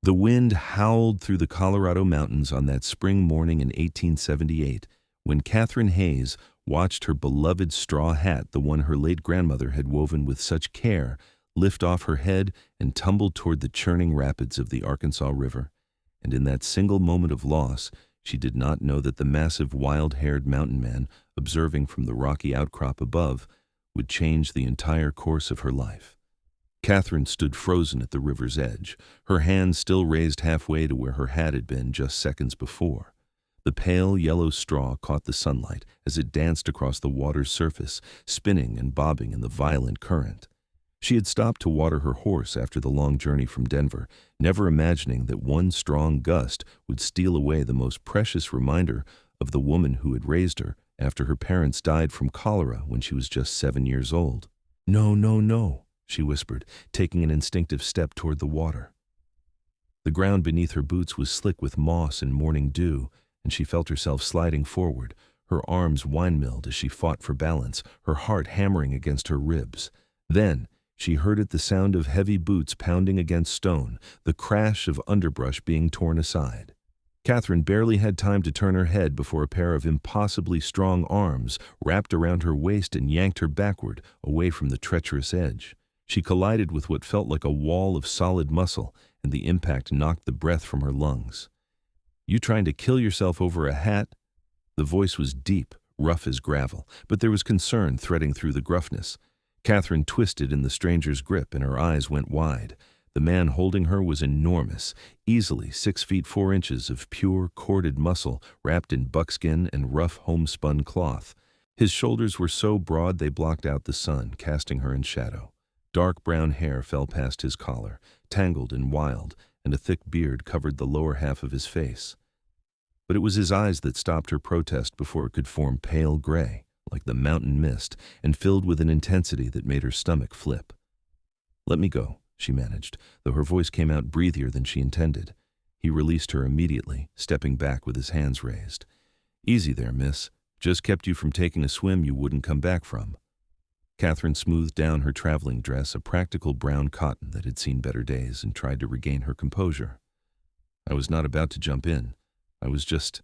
The wind howled through the Colorado mountains on that spring morning in 1878 when Catherine Hayes watched her beloved straw hat, the one her late grandmother had woven with such care, lift off her head and tumble toward the churning rapids of the Arkansas River. And in that single moment of loss, she did not know that the massive wild-haired mountain man, observing from the rocky outcrop above, would change the entire course of her life. Catherine stood frozen at the river's edge, her hand still raised halfway to where her hat had been just seconds before. The pale yellow straw caught the sunlight as it danced across the water's surface, spinning and bobbing in the violent current. She had stopped to water her horse after the long journey from Denver, never imagining that one strong gust would steal away the most precious reminder of the woman who had raised her after her parents died from cholera when she was just 7 years old. "No, no, no," she whispered, taking an instinctive step toward the water. The ground beneath her boots was slick with moss and morning dew, and she felt herself sliding forward, her arms windmilled as she fought for balance, her heart hammering against her ribs. Then she heard it, the sound of heavy boots pounding against stone, the crash of underbrush being torn aside. Catherine barely had time to turn her head before a pair of impossibly strong arms wrapped around her waist and yanked her backward, away from the treacherous edge. She collided with what felt like a wall of solid muscle, and the impact knocked the breath from her lungs. "You trying to kill yourself over a hat?" The voice was deep, rough as gravel, but there was concern threading through the gruffness. Catherine twisted in the stranger's grip, and her eyes went wide. The man holding her was enormous, easily 6 feet 4 inches of pure, corded muscle wrapped in buckskin and rough homespun cloth. His shoulders were so broad they blocked out the sun, casting her in shadow. Dark brown hair fell past his collar, tangled and wild, and a thick beard covered the lower half of his face. But it was his eyes that stopped her protest before it could form pale gray, like the mountain mist, and filled with an intensity that made her stomach flip. "Let me go," she managed, though her voice came out breathier than she intended. He released her immediately, stepping back with his hands raised. "Easy there, miss. Just kept you from taking a swim you wouldn't come back from." Catherine smoothed down her traveling dress, a practical brown cotton that had seen better days, and tried to regain her composure. "I was not about to jump in. I was just—"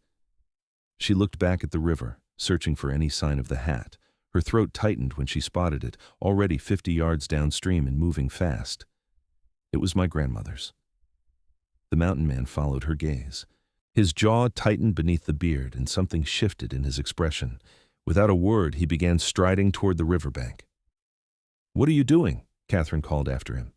She looked back at the river, searching for any sign of the hat. Her throat tightened when she spotted it, already 50 yards downstream and moving fast. It was my grandmother's. The mountain man followed her gaze. His jaw tightened beneath the beard, and something shifted in his expression. Without a word, he began striding toward the riverbank. "What are you doing?" Catherine called after him.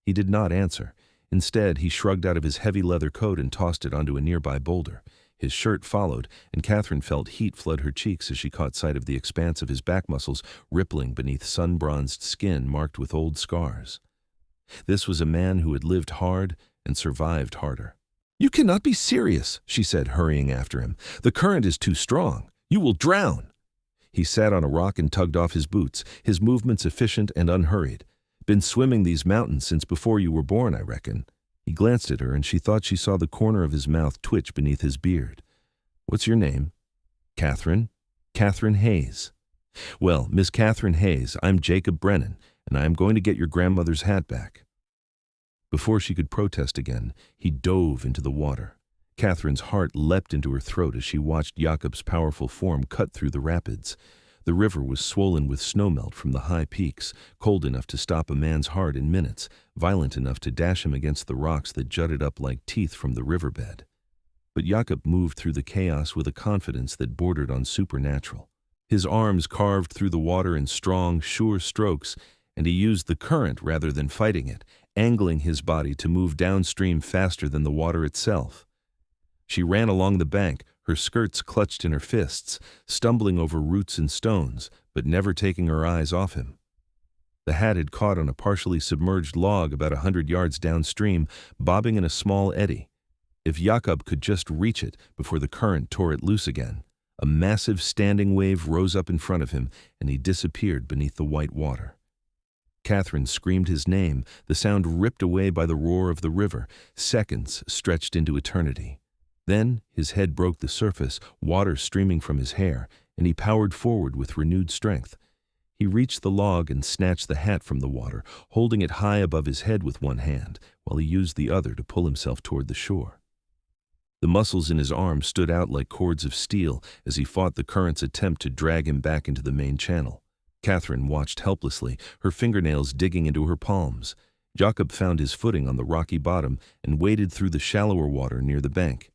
He did not answer. Instead, he shrugged out of his heavy leather coat and tossed it onto a nearby boulder. His shirt followed, and Catherine felt heat flood her cheeks as she caught sight of the expanse of his back muscles rippling beneath sun-bronzed skin marked with old scars. This was a man who had lived hard and survived harder. "You cannot be serious," she said, hurrying after him. "The current is too strong. You will drown." He sat on a rock and tugged off his boots, his movements efficient and unhurried. "Been swimming these mountains since before you were born, I reckon." He glanced at her, and she thought she saw the corner of his mouth twitch beneath his beard. "What's your name?" "Catherine. Catherine Hayes." "Well, Miss Catherine Hayes, I'm Jakob Brennan, and I am going to get your grandmother's hat back." Before she could protest again, he dove into the water. Catherine's heart leapt into her throat as she watched Jakob's powerful form cut through the rapids. The river was swollen with snowmelt from the high peaks, cold enough to stop a man's heart in minutes, violent enough to dash him against the rocks that jutted up like teeth from the riverbed. But Jakob moved through the chaos with a confidence that bordered on supernatural. His arms carved through the water in strong, sure strokes, and he used the current rather than fighting it, angling his body to move downstream faster than the water itself. She ran along the bank, her skirts clutched in her fists, stumbling over roots and stones, but never taking her eyes off him. The hat had caught on a partially submerged log about 100 yards downstream, bobbing in a small eddy. If Jakob could just reach it before the current tore it loose again, a massive standing wave rose up in front of him, and he disappeared beneath the white water. Catherine screamed his name, the sound ripped away by the roar of the river. Seconds stretched into eternity. Then his head broke the surface, water streaming from his hair, and he powered forward with renewed strength. He reached the log and snatched the hat from the water, holding it high above his head with one hand, while he used the other to pull himself toward the shore. The muscles in his arms stood out like cords of steel as he fought the current's attempt to drag him back into the main channel. Catherine watched helplessly, her fingernails digging into her palms. Jakob found his footing on the rocky bottom and waded through the shallower water near the bank.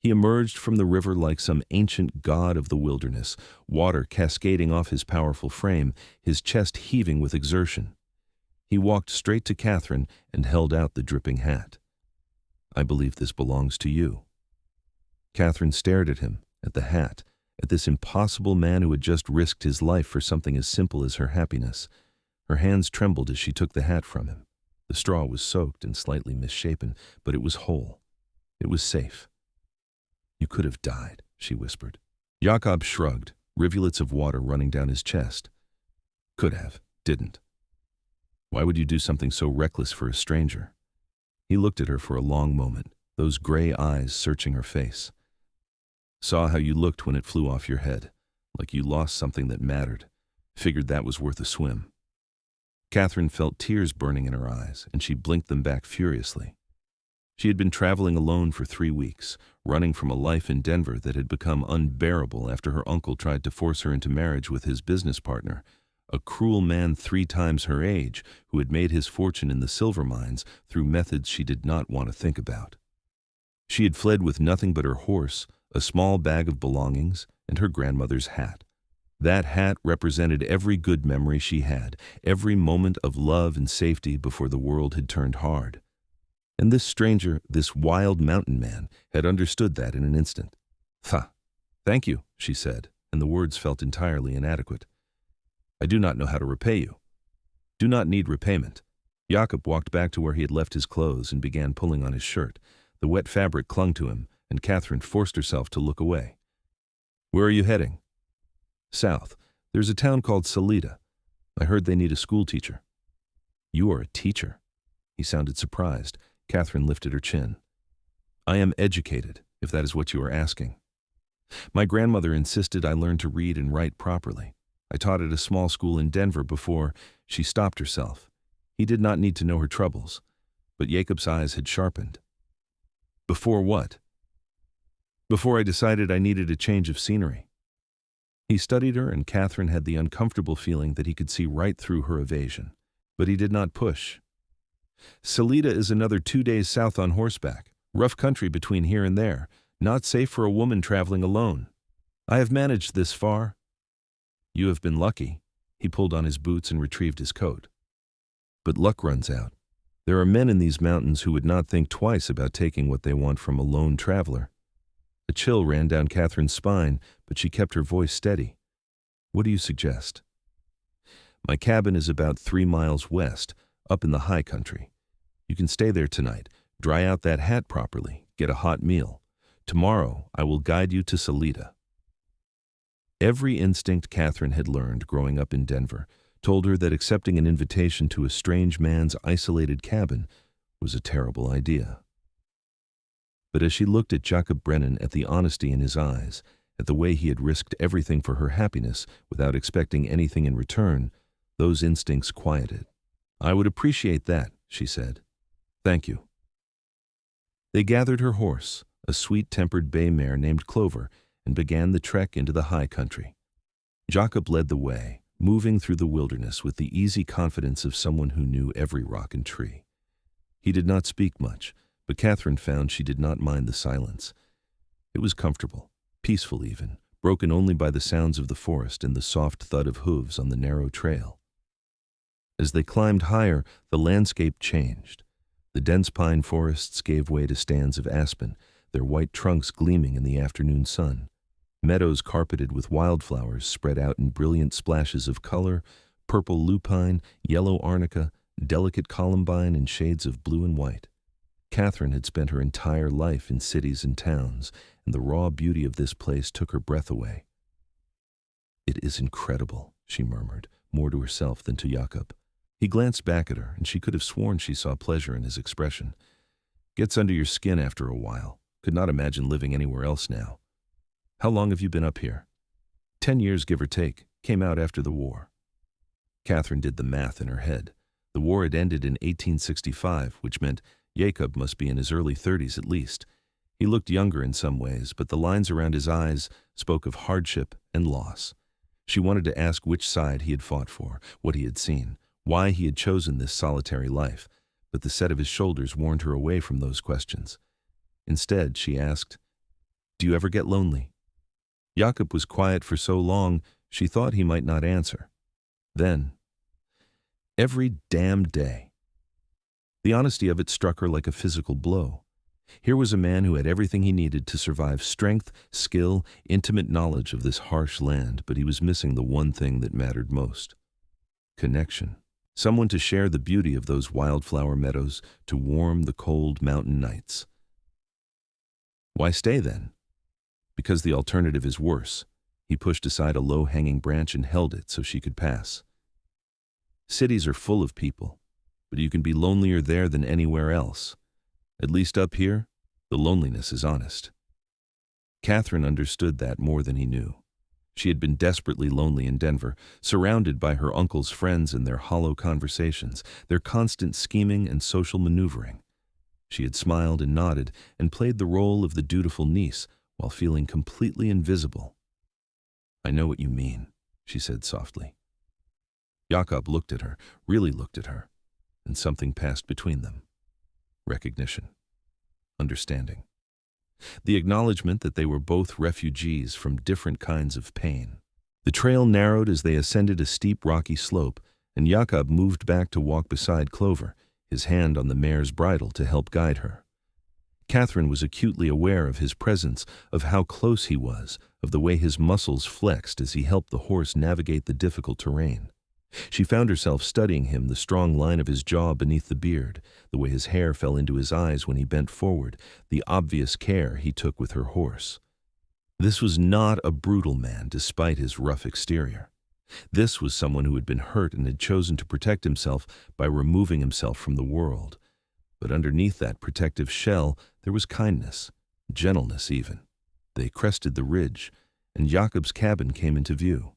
He emerged from the river like some ancient god of the wilderness, water cascading off his powerful frame, his chest heaving with exertion. He walked straight to Catherine and held out the dripping hat. "I believe this belongs to you." Catherine stared at him, at the hat, at this impossible man who had just risked his life for something as simple as her happiness. Her hands trembled as she took the hat from him. The straw was soaked and slightly misshapen, but it was whole. It was safe. "You could have died," she whispered. Jakob shrugged, rivulets of water running down his chest. "Could have, didn't. Why would you do something so reckless for a stranger?" He looked at her for a long moment, those gray eyes searching her face. "Saw how you looked when it flew off your head, like you lost something that mattered. Figured that was worth a swim." Catherine felt tears burning in her eyes, and she blinked them back furiously. She had been traveling alone for 3 weeks, running from a life in Denver that had become unbearable after her uncle tried to force her into marriage with his business partner, a cruel man 3 times her age who had made his fortune in the silver mines through methods she did not want to think about. She had fled with nothing but her horse, a small bag of belongings, and her grandmother's hat. That hat represented every good memory she had, every moment of love and safety before the world had turned hard. And this stranger, this wild mountain man, had understood that in an instant. "Thank you," she said, and the words felt entirely inadequate. "I do not know how to repay you." "Do not need repayment." Jakob walked back to where he had left his clothes and began pulling on his shirt. The wet fabric clung to him, and Catherine forced herself to look away. "Where are you heading?" "South. There's a town called Salida. I heard they need a school teacher." "You are a teacher?" He sounded surprised. Catherine lifted her chin. "I am educated, if that is what you are asking. My grandmother insisted I learn to read and write properly. I taught at a small school in Denver before." She stopped herself. He did not need to know her troubles, but Jacob's eyes had sharpened. "Before what?" "Before I decided I needed a change of scenery." He studied her, and Catherine had the uncomfortable feeling that he could see right through her evasion. But he did not push. "Salida is another 2 days south on horseback. Rough country between here and there. Not safe for a woman traveling alone. I have managed this far." "You have been lucky." He pulled on his boots and retrieved his coat. "But luck runs out. There are men in these mountains who would not think twice about taking what they want from a lone traveler." A chill ran down Catherine's spine, but she kept her voice steady. "What do you suggest?" "My cabin is about 3 miles west, up in the high country. You can stay there tonight, dry out that hat properly, get a hot meal. Tomorrow I will guide you to Salida." Every instinct Catherine had learned growing up in Denver told her that accepting an invitation to a strange man's isolated cabin was a terrible idea. But as she looked at Jakob Brennan, at the honesty in his eyes, at the way he had risked everything for her happiness without expecting anything in return, those instincts quieted. "I would appreciate that," she said. "Thank you." They gathered her horse, a sweet-tempered bay mare named Clover, and began the trek into the high country. Jakob led the way, moving through the wilderness with the easy confidence of someone who knew every rock and tree. He did not speak much, but Catherine found she did not mind the silence. It was comfortable, peaceful even, broken only by the sounds of the forest and the soft thud of hooves on the narrow trail. As they climbed higher, the landscape changed. The dense pine forests gave way to stands of aspen, their white trunks gleaming in the afternoon sun. Meadows carpeted with wildflowers spread out in brilliant splashes of color, purple lupine, yellow arnica, delicate columbine, and shades of blue and white. Catherine had spent her entire life in cities and towns, and the raw beauty of this place took her breath away. "It is incredible," she murmured, more to herself than to Jakob. He glanced back at her, and she could have sworn she saw pleasure in his expression. "Gets under your skin after a while. Could not imagine living anywhere else now." "How long have you been up here?" 10 years, give or take. Came out after the war. Catherine did the math in her head. The war had ended in 1865, which meant Jakob must be in his early 30s at least. He looked younger in some ways, but the lines around his eyes spoke of hardship and loss. She wanted to ask which side he had fought for, what he had seen, why he had chosen this solitary life, but the set of his shoulders warned her away from those questions. Instead, she asked, "Do you ever get lonely?" Jakob was quiet for so long, she thought he might not answer. Then, "Every damn day." The honesty of it struck her like a physical blow. Here was a man who had everything he needed to survive: strength, skill, intimate knowledge of this harsh land, but he was missing the one thing that mattered most: connection. Someone to share the beauty of those wildflower meadows, to warm the cold mountain nights. Why stay then? Because the alternative is worse. He pushed aside a low-hanging branch and held it so she could pass. Cities are full of people, but you can be lonelier there than anywhere else. At least up here, the loneliness is honest. Catherine understood that more than he knew. She had been desperately lonely in Denver, surrounded by her uncle's friends and their hollow conversations, their constant scheming and social maneuvering. She had smiled and nodded and played the role of the dutiful niece while feeling completely invisible. "I know what you mean," she said softly. Jakob looked at her, really looked at her, and something passed between them. Recognition. Understanding. The acknowledgement that they were both refugees from different kinds of pain. The trail narrowed as they ascended a steep rocky slope, and Jakob moved back to walk beside Clover, his hand on the mare's bridle to help guide her. Catherine was acutely aware of his presence, of how close he was, of the way his muscles flexed as he helped the horse navigate the difficult terrain. She found herself studying him, the strong line of his jaw beneath the beard, the way his hair fell into his eyes when he bent forward, the obvious care he took with her horse. This was not a brutal man despite his rough exterior. This was someone who had been hurt and had chosen to protect himself by removing himself from the world. But underneath that protective shell, there was kindness, gentleness even. They crested the ridge, and Jakob's cabin came into view.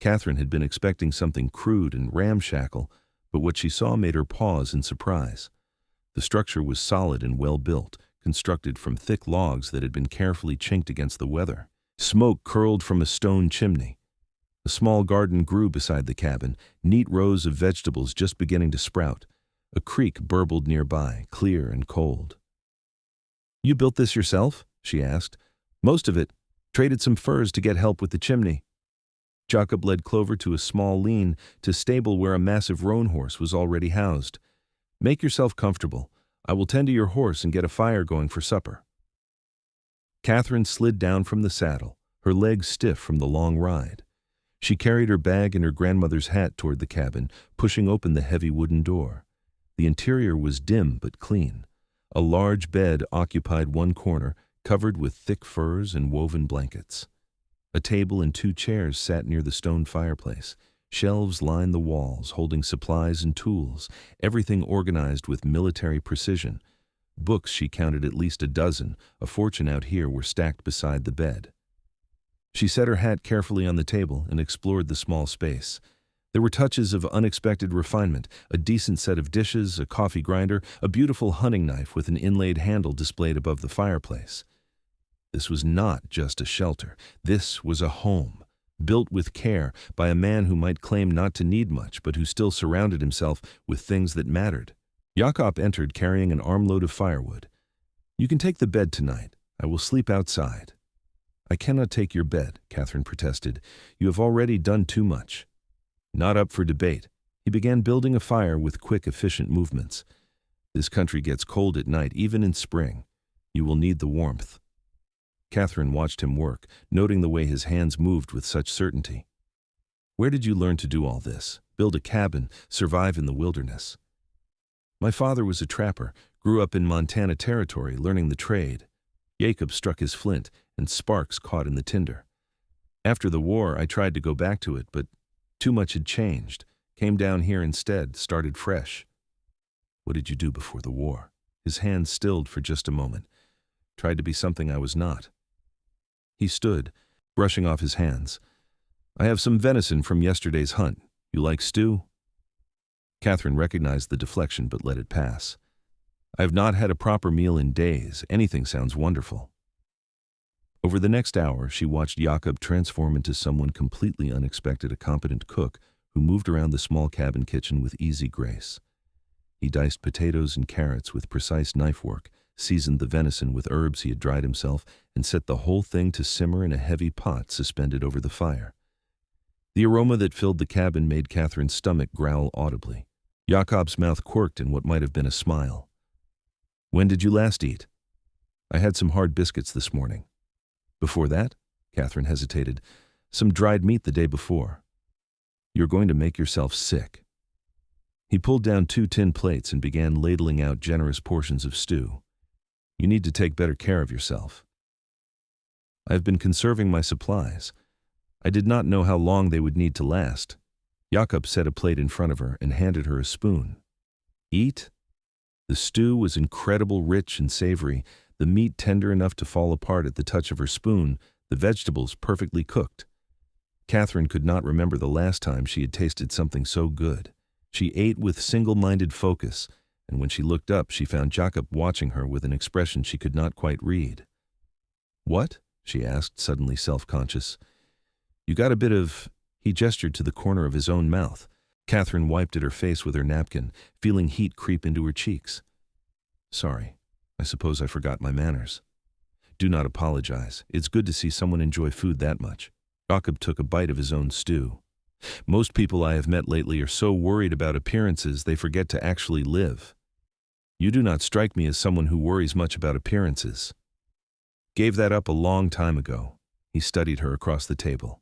Catherine had been expecting something crude and ramshackle, but what she saw made her pause in surprise. The structure was solid and well built, constructed from thick logs that had been carefully chinked against the weather. Smoke curled from a stone chimney. A small garden grew beside the cabin, neat rows of vegetables just beginning to sprout. A creek burbled nearby, clear and cold. "You built this yourself?" she asked. "Most of it. Traded some furs to get help with the chimney." Jakob led Clover to a small lean-to stable where a massive roan horse was already housed. "Make yourself comfortable. I will tend to your horse and get a fire going for supper." Catherine slid down from the saddle, her legs stiff from the long ride. She carried her bag and her grandmother's hat toward the cabin, pushing open the heavy wooden door. The interior was dim but clean. A large bed occupied one corner, covered with thick furs and woven blankets. A table and 2 chairs sat near the stone fireplace. Shelves lined the walls, holding supplies and tools, everything organized with military precision. Books, she counted at least a dozen, a fortune out here, were stacked beside the bed. She set her hat carefully on the table and explored the small space. There were touches of unexpected refinement: a decent set of dishes, a coffee grinder, a beautiful hunting knife with an inlaid handle displayed above the fireplace. This was not just a shelter. This was a home, built with care by a man who might claim not to need much, but who still surrounded himself with things that mattered. Jakob entered carrying an armload of firewood. "You can take the bed tonight. I will sleep outside." "I cannot take your bed," Catherine protested. "You have already done too much." Not up for debate, he began building a fire with quick, efficient movements. "This country gets cold at night, even in spring. You will need the warmth." Catherine watched him work, noting the way his hands moved with such certainty. "Where did you learn to do all this? Build a cabin, survive in the wilderness?" "My father was a trapper, grew up in Montana Territory, learning the trade." Jakob struck his flint, and sparks caught in the tinder. "After the war, I tried to go back to it, but too much had changed. Came down here instead, started fresh." "What did you do before the war?" His hands stilled for just a moment. "Tried to be something I was not." He stood, brushing off his hands. "I have some venison from yesterday's hunt. You like stew? Catherine recognized the deflection but let it pass. I have not had a proper meal in days. Anything sounds wonderful. Over the next hour, she watched Jakob transform into someone completely unexpected, a competent cook who moved around the small cabin kitchen with easy grace. He diced potatoes and carrots with precise knife work, seasoned the venison with herbs he had dried himself, and set the whole thing to simmer in a heavy pot suspended over the fire. The aroma that filled the cabin made Catherine's stomach growl audibly. Jakob's mouth quirked in what might have been a smile. When did you last eat? I had some hard biscuits this morning. Before that? Catherine hesitated. Some dried meat the day before. You're going to make yourself sick. He pulled down 2 tin plates and began ladling out generous portions of stew. You need to take better care of yourself. I've been conserving my supplies. I did not know how long they would need to last. Jakob set a plate in front of her and handed her a spoon. Eat? The stew was incredibly rich and savory, the meat tender enough to fall apart at the touch of her spoon, the vegetables perfectly cooked. Catherine could not remember the last time she had tasted something so good. She ate with single-minded focus, and when she looked up, she found Jakob watching her with an expression she could not quite read. What? She asked, suddenly self-conscious. You got a bit of... He gestured to the corner of his own mouth. Catherine wiped at her face with her napkin, feeling heat creep into her cheeks. Sorry. I suppose I forgot my manners. Do not apologize. It's good to see someone enjoy food that much. Jakob took a bite of his own stew. Most people I have met lately are so worried about appearances they forget to actually live. You do not strike me as someone who worries much about appearances. Gave that up a long time ago. He studied her across the table.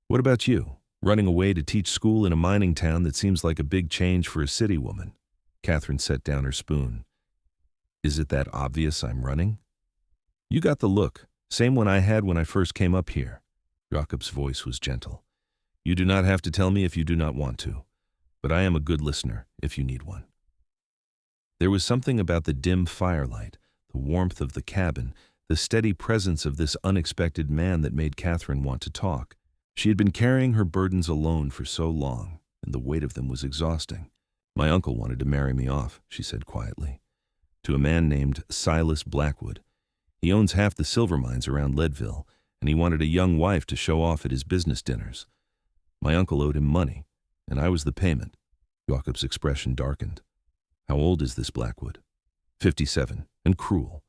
What about you? Running away to teach school in a mining town that seems like a big change for a city woman. Catherine set down her spoon. Is it that obvious I'm running? You got the look, same one I had when I first came up here. Jakob's voice was gentle. You do not have to tell me if you do not want to, but I am a good listener if you need one. There was something about the dim firelight, the warmth of the cabin, the steady presence of this unexpected man that made Catherine want to talk. She had been carrying her burdens alone for so long, and the weight of them was exhausting. My uncle wanted to marry me off, she said quietly, to a man named Silas Blackwood. He owns half the silver mines around Leadville, and he wanted a young wife to show off at his business dinners. My uncle owed him money, and I was the payment. Jakob's expression darkened. How old is this Blackwood? 57, and cruel.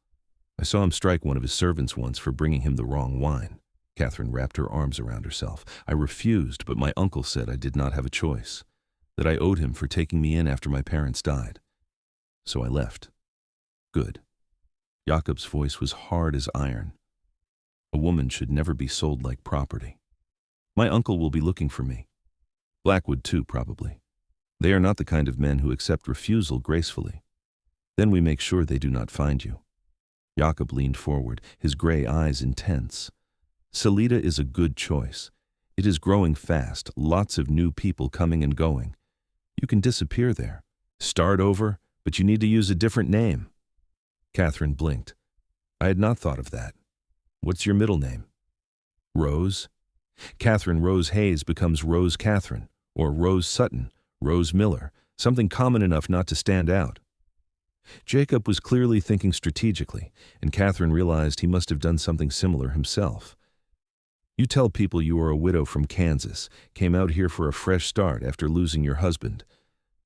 I saw him strike one of his servants once for bringing him the wrong wine. Catherine wrapped her arms around herself. I refused, but my uncle said I did not have a choice, that I owed him for taking me in after my parents died. So I left. Good. Jakob's voice was hard as iron. A woman should never be sold like property. My uncle will be looking for me. Blackwood too, probably. They are not the kind of men who accept refusal gracefully. Then we make sure they do not find you. Jakob leaned forward, his gray eyes intense. Salida is a good choice. It is growing fast, lots of new people coming and going. You can disappear there. Start over, but you need to use a different name. Catherine blinked. I had not thought of that. What's your middle name? Rose? Catherine Rose Hayes becomes Rose Catherine, or Rose Sutton, Rose Miller, something common enough not to stand out. Jakob was clearly thinking strategically, and Catherine realized he must have done something similar himself. You tell people you are a widow from Kansas, came out here for a fresh start after losing your husband.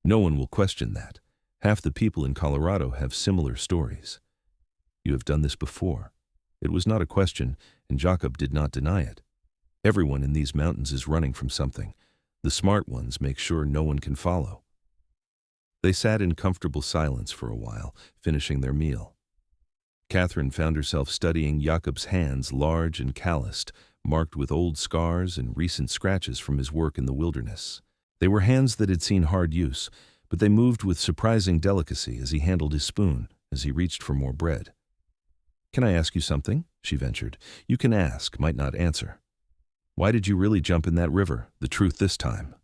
No one will question that. Half the people in Colorado have similar stories. You have done this before. It was not a question, and Jakob did not deny it. Everyone in these mountains is running from something. The smart ones make sure no one can follow. They sat in comfortable silence for a while, finishing their meal. Catherine found herself studying Jakob's hands, large and calloused, marked with old scars and recent scratches from his work in the wilderness. They were hands that had seen hard use, but they moved with surprising delicacy as he handled his spoon, as he reached for more bread. Can I ask you something? She ventured. You can ask, might not answer. Why did you really jump in that river? The truth this time.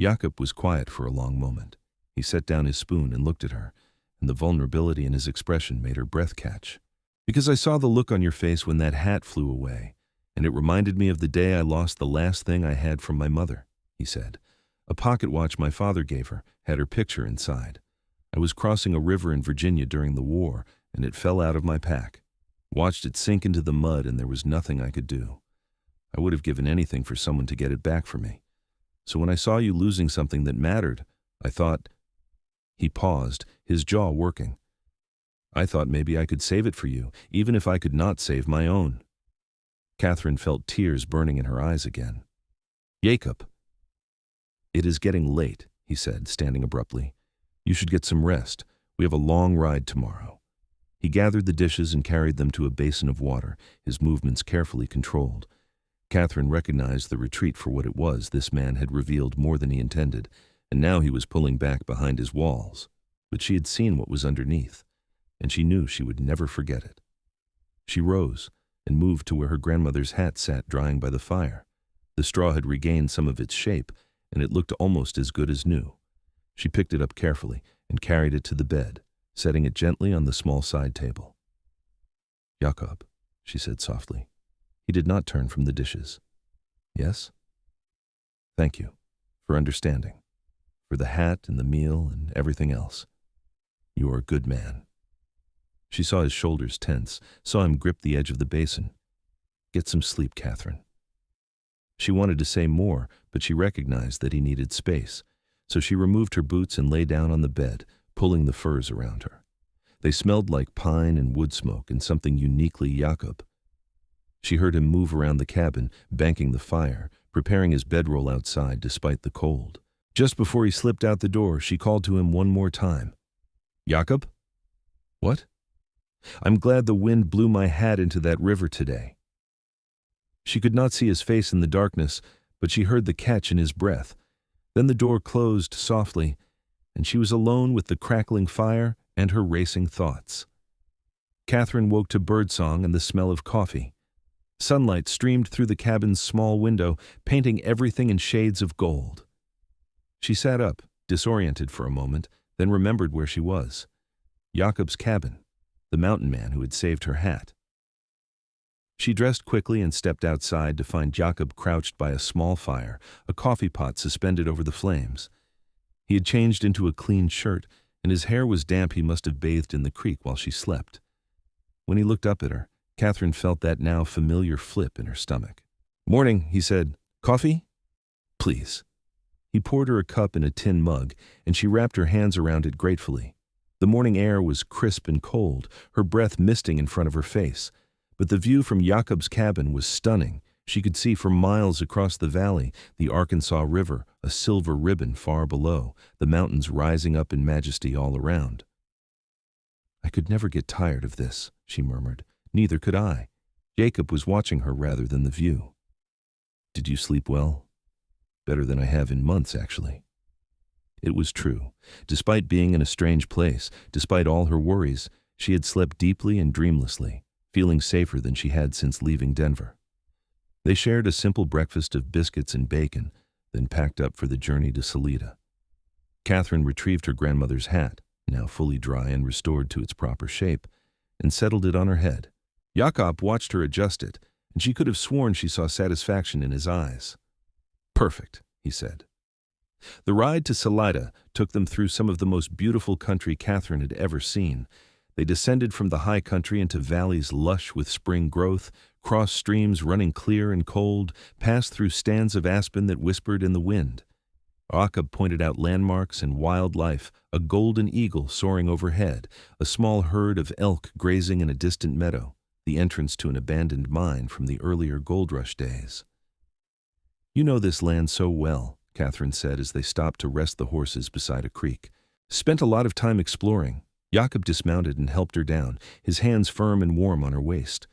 Jakob was quiet for a long moment. He set down his spoon and looked at her, and the vulnerability in his expression made her breath catch. Because I saw the look on your face when that hat flew away, and it reminded me of the day I lost the last thing I had from my mother, he said. "A pocket watch my father gave her, had her picture inside. I was crossing a river in Virginia during the war, and it fell out of my pack. Watched it sink into the mud, and there was nothing I could do. I would have given anything for someone to get it back for me. So when I saw you losing something that mattered, I thought—" He paused, his jaw working. "I thought maybe I could save it for you, even if I could not save my own." Catherine felt tears burning in her eyes again. "Jakob." "It is getting late," he said, standing abruptly. "You should get some rest. We have a long ride tomorrow." He gathered the dishes and carried them to a basin of water, his movements carefully controlled. Catherine recognized the retreat for what it was. This man had revealed more than he intended, and now he was pulling back behind his walls. But she had seen what was underneath, and she knew she would never forget it. She rose and moved to where her grandmother's hat sat drying by the fire. The straw had regained some of its shape, and it looked almost as good as new. She picked it up carefully and carried it to the bed, setting it gently on the small side table. "Jakob," she said softly. He did not turn from the dishes. "Yes?" "Thank you for understanding, for the hat and the meal and everything else. You are a good man." She saw his shoulders tense, saw him grip the edge of the basin. "Get some sleep, Catherine." She wanted to say more, but she recognized that he needed space, so she removed her boots and lay down on the bed, pulling the furs around her. They smelled like pine and wood smoke and something uniquely Jakob. She heard him move around the cabin, banking the fire, preparing his bedroll outside despite the cold. Just before he slipped out the door, she called to him one more time. "Jakob?" "What?" "I'm glad the wind blew my hat into that river today." She could not see his face in the darkness, but she heard the catch in his breath. Then the door closed softly, and she was alone with the crackling fire and her racing thoughts. Catherine woke to birdsong and the smell of coffee. Sunlight streamed through the cabin's small window, painting everything in shades of gold. She sat up, disoriented for a moment, then remembered where she was. Jakob's cabin, the mountain man who had saved her hat. She dressed quickly and stepped outside to find Jakob crouched by a small fire, a coffee pot suspended over the flames. He had changed into a clean shirt, and his hair was damp. He must have bathed in the creek while she slept. When he looked up at her, Catherine felt that now familiar flip in her stomach. "Morning," he said. "Coffee?" "Please." He poured her a cup in a tin mug, and she wrapped her hands around it gratefully. The morning air was crisp and cold, her breath misting in front of her face. But the view from Jakob's cabin was stunning. She could see for miles across the valley, the Arkansas River, a silver ribbon far below, the mountains rising up in majesty all around. "I could never get tired of this," she murmured. "Neither could I." Jakob was watching her rather than the view. "Did you sleep well?" "Better than I have in months, actually." It was true. Despite being in a strange place, despite all her worries, she had slept deeply and dreamlessly, feeling safer than she had since leaving Denver. They shared a simple breakfast of biscuits and bacon, then packed up for the journey to Salida. Catherine retrieved her grandmother's hat, now fully dry and restored to its proper shape, and settled it on her head. Jakob watched her adjust it, and she could have sworn she saw satisfaction in his eyes. "Perfect," he said. The ride to Salida took them through some of the most beautiful country Catherine had ever seen. They descended from the high country into valleys lush with spring growth, crossed streams running clear and cold, passed through stands of aspen that whispered in the wind. Jakob pointed out landmarks and wildlife, a golden eagle soaring overhead, a small herd of elk grazing in a distant meadow, the entrance to an abandoned mine from the earlier gold rush days. "You know this land so well," Catherine said as they stopped to rest the horses beside a creek. "Spent a lot of time exploring." Jakob dismounted and helped her down, his hands firm and warm on her waist.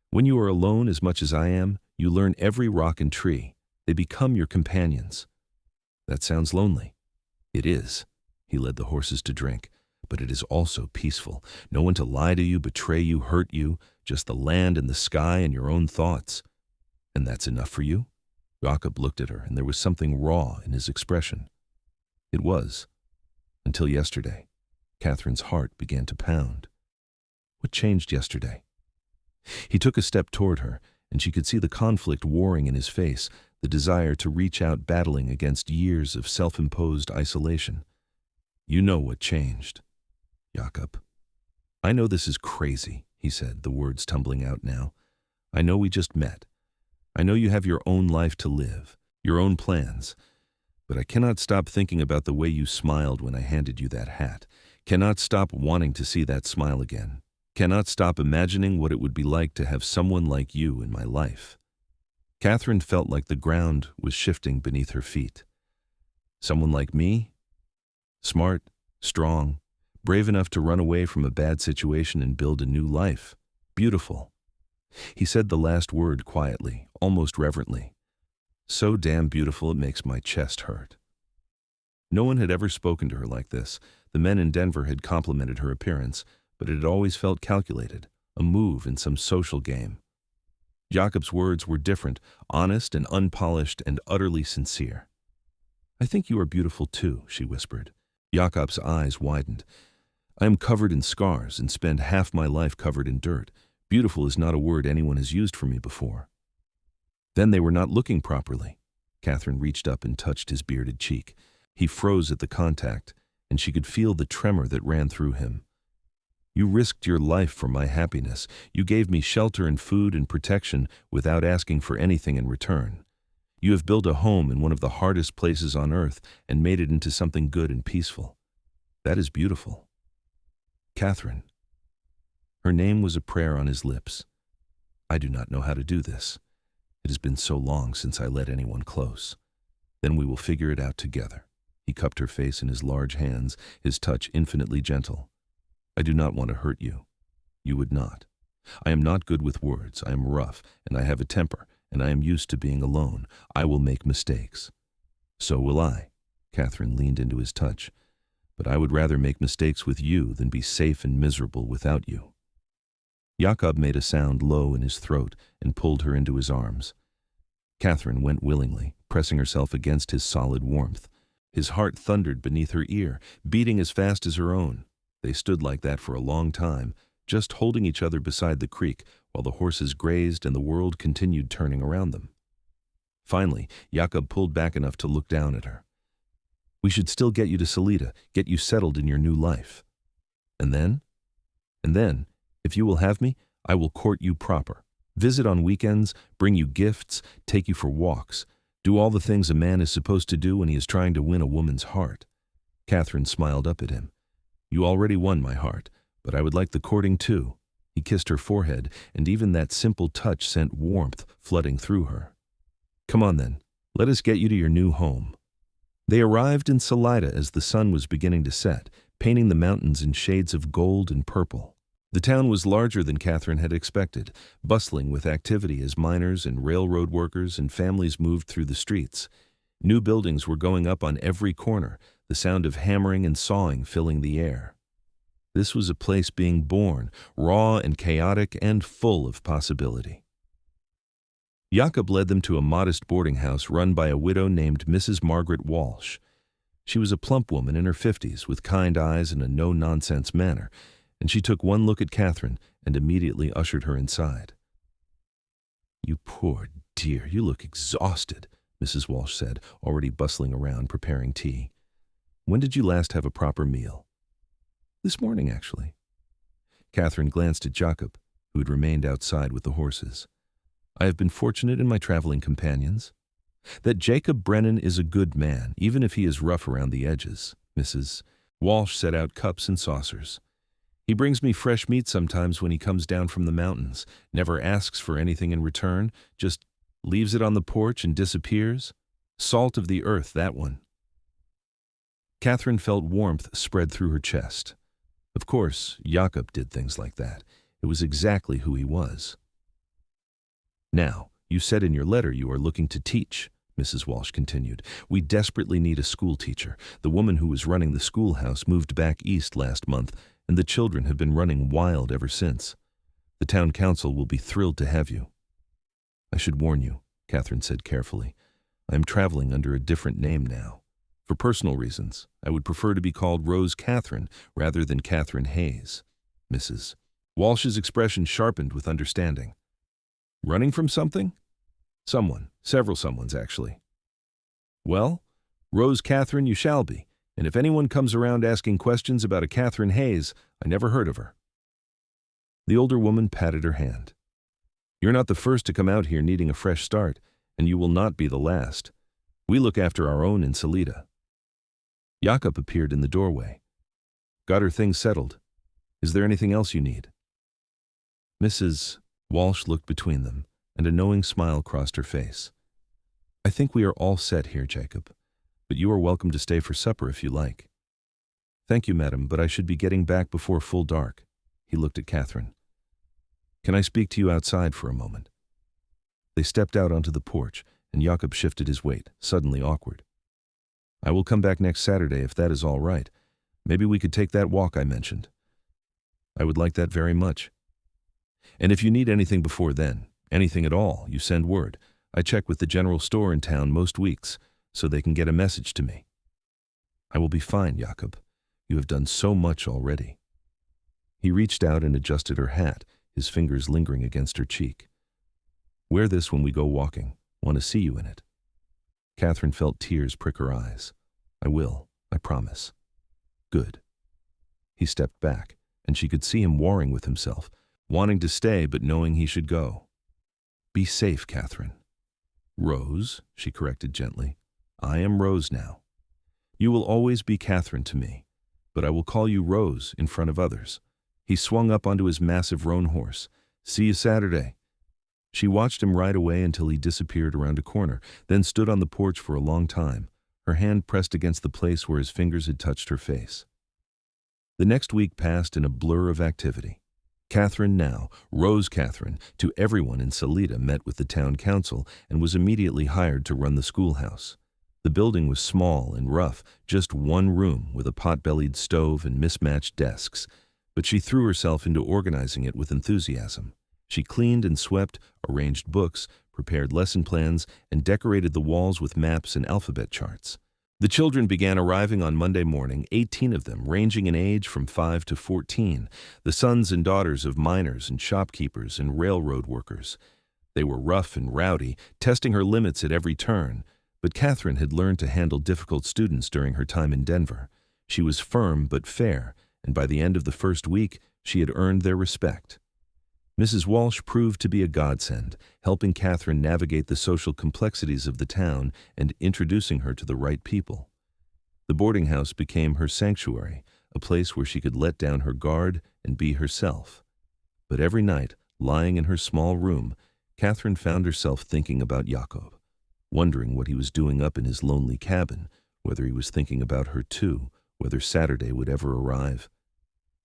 "When you are alone as much as I am, you learn every rock and tree. They become your companions." "That sounds lonely." "It is." He led the horses to drink. "But it is also peaceful. No one to lie to you, betray you, hurt you. Just the land and the sky and your own thoughts." "And that's enough for you?" Jakob looked at her, and there was something raw in his expression. It was. Until yesterday. Catherine's heart began to pound. What changed yesterday? He took a step toward her, and she could see the conflict warring in his face, the desire to reach out battling against years of self-imposed isolation. You know what changed, Jakob. I know this is crazy, he said, the words tumbling out now. I know we just met. I know you have your own life to live, your own plans. But I cannot stop thinking about the way you smiled when I handed you that hat. Cannot stop wanting to see that smile again. Cannot stop imagining what it would be like to have someone like you in my life. Catherine felt like the ground was shifting beneath her feet. Someone like me? Smart, strong, brave enough to run away from a bad situation and build a new life. Beautiful. He said the last word quietly, almost reverently. So damn beautiful it makes my chest hurt. No one had ever spoken to her like this. The men in Denver had complimented her appearance, but it had always felt calculated, a move in some social game. Jakob's words were different, honest and unpolished and utterly sincere. I think you are beautiful too, she whispered. Jakob's eyes widened. I am covered in scars and spend half my life covered in dirt. Beautiful is not a word anyone has used for me before. Then they were not looking properly. Catherine reached up and touched his bearded cheek. He froze at the contact, and she could feel the tremor that ran through him. You risked your life for my happiness. You gave me shelter and food and protection without asking for anything in return. You have built a home in one of the hardest places on earth and made it into something good and peaceful. That is beautiful. Catherine. Her name was a prayer on his lips. I do not know how to do this. It has been so long since I let anyone close. Then we will figure it out together. He cupped her face in his large hands, his touch infinitely gentle. I do not want to hurt you. You would not. I am not good with words. I am rough, and I have a temper, and I am used to being alone. I will make mistakes. So will I. Catherine leaned into his touch. But I would rather make mistakes with you than be safe and miserable without you. Jakob made a sound low in his throat and pulled her into his arms. Catherine went willingly, pressing herself against his solid warmth. His heart thundered beneath her ear, beating as fast as her own. They stood like that for a long time, just holding each other beside the creek while the horses grazed and the world continued turning around them. Finally, Jakob pulled back enough to look down at her. We should still get you to Salida, get you settled in your new life. And then? And then, if you will have me, I will court you proper. Visit on weekends, bring you gifts, take you for walks, do all the things a man is supposed to do when he is trying to win a woman's heart. Catherine smiled up at him. You already won my heart, but I would like the courting too. He kissed her forehead, and even that simple touch sent warmth flooding through her. Come on then, let us get you to your new home. They arrived in Salida as the sun was beginning to set, painting the mountains in shades of gold and purple. The town was larger than Catherine had expected, bustling with activity as miners and railroad workers and families moved through the streets. New buildings were going up on every corner, the sound of hammering and sawing filling the air. This was a place being born, raw and chaotic and full of possibility. Jakob led them to a modest boarding house run by a widow named Mrs. Margaret Walsh. She was a plump woman in her 50s with kind eyes and a no-nonsense manner, and she took one look at Catherine and immediately ushered her inside. You poor dear, you look exhausted, Mrs. Walsh said, already bustling around preparing tea. When did you last have a proper meal? This morning, actually. Catherine glanced at Jakob, who had remained outside with the horses. I have been fortunate in my traveling companions. That Jakob Brennan is a good man, even if he is rough around the edges. Mrs. Walsh set out cups and saucers. He brings me fresh meat sometimes when he comes down from the mountains, never asks for anything in return, just leaves it on the porch and disappears. Salt of the earth, that one. Catherine felt warmth spread through her chest. Of course, Jakob did things like that. It was exactly who he was. Now, you said in your letter you are looking to teach, Mrs. Walsh continued. We desperately need a school teacher. The woman who was running the schoolhouse moved back east last month, and the children have been running wild ever since. The town council will be thrilled to have you. I should warn you, Catherine said carefully. I am traveling under a different name now. For personal reasons, I would prefer to be called Rose Catherine rather than Catherine Hayes. Mrs. Walsh's expression sharpened with understanding. Running from something? Someone. Several someones, actually. Well, Rose Catherine you shall be, and if anyone comes around asking questions about a Catherine Hayes, I never heard of her. The older woman patted her hand. You're not the first to come out here needing a fresh start, and you will not be the last. We look after our own in Salida. Jakob appeared in the doorway. Got her things settled. Is there anything else you need? Mrs. Walsh looked between them, and a knowing smile crossed her face. I think we are all set here, Jacob, but you are welcome to stay for supper if you like. Thank you, madam, but I should be getting back before full dark. He looked at Catherine. Can I speak to you outside for a moment? They stepped out onto the porch, and Jakob shifted his weight, suddenly awkward. I will come back next Saturday if that is all right. Maybe we could take that walk I mentioned. I would like that very much. And if you need anything before then, anything at all, you send word. I check with the general store in town most weeks, so they can get a message to me. I will be fine, Jakob. You have done so much already. He reached out and adjusted her hat, his fingers lingering against her cheek. Wear this when we go walking. Want to see you in it. Catherine felt tears prick her eyes. I will, I promise. Good. He stepped back, and she could see him warring with himself, wanting to stay but knowing he should go. Be safe, Catherine. Rose, she corrected gently. I am Rose now. You will always be Catherine to me, but I will call you Rose in front of others. He swung up onto his massive roan horse. See you Saturday. She watched him ride away until he disappeared around a corner, then stood on the porch for a long time, her hand pressed against the place where his fingers had touched her face. The next week passed in a blur of activity. Catherine now, Rose Catherine, to everyone in Salida met with the town council and was immediately hired to run the schoolhouse. The building was small and rough, just one room with a pot-bellied stove and mismatched desks, but she threw herself into organizing it with enthusiasm. She cleaned and swept, arranged books, prepared lesson plans, and decorated the walls with maps and alphabet charts. The children began arriving on Monday morning, 18 of them, ranging in age from 5 to 14, the sons and daughters of miners and shopkeepers and railroad workers. They were rough and rowdy, testing her limits at every turn, but Catherine had learned to handle difficult students during her time in Denver. She was firm but fair, and by the end of the first week, she had earned their respect. Mrs. Walsh proved to be a godsend, helping Catherine navigate the social complexities of the town and introducing her to the right people. The boarding house became her sanctuary, a place where she could let down her guard and be herself. But every night, lying in her small room, Catherine found herself thinking about Jakob, wondering what he was doing up in his lonely cabin, whether he was thinking about her too, whether Saturday would ever arrive.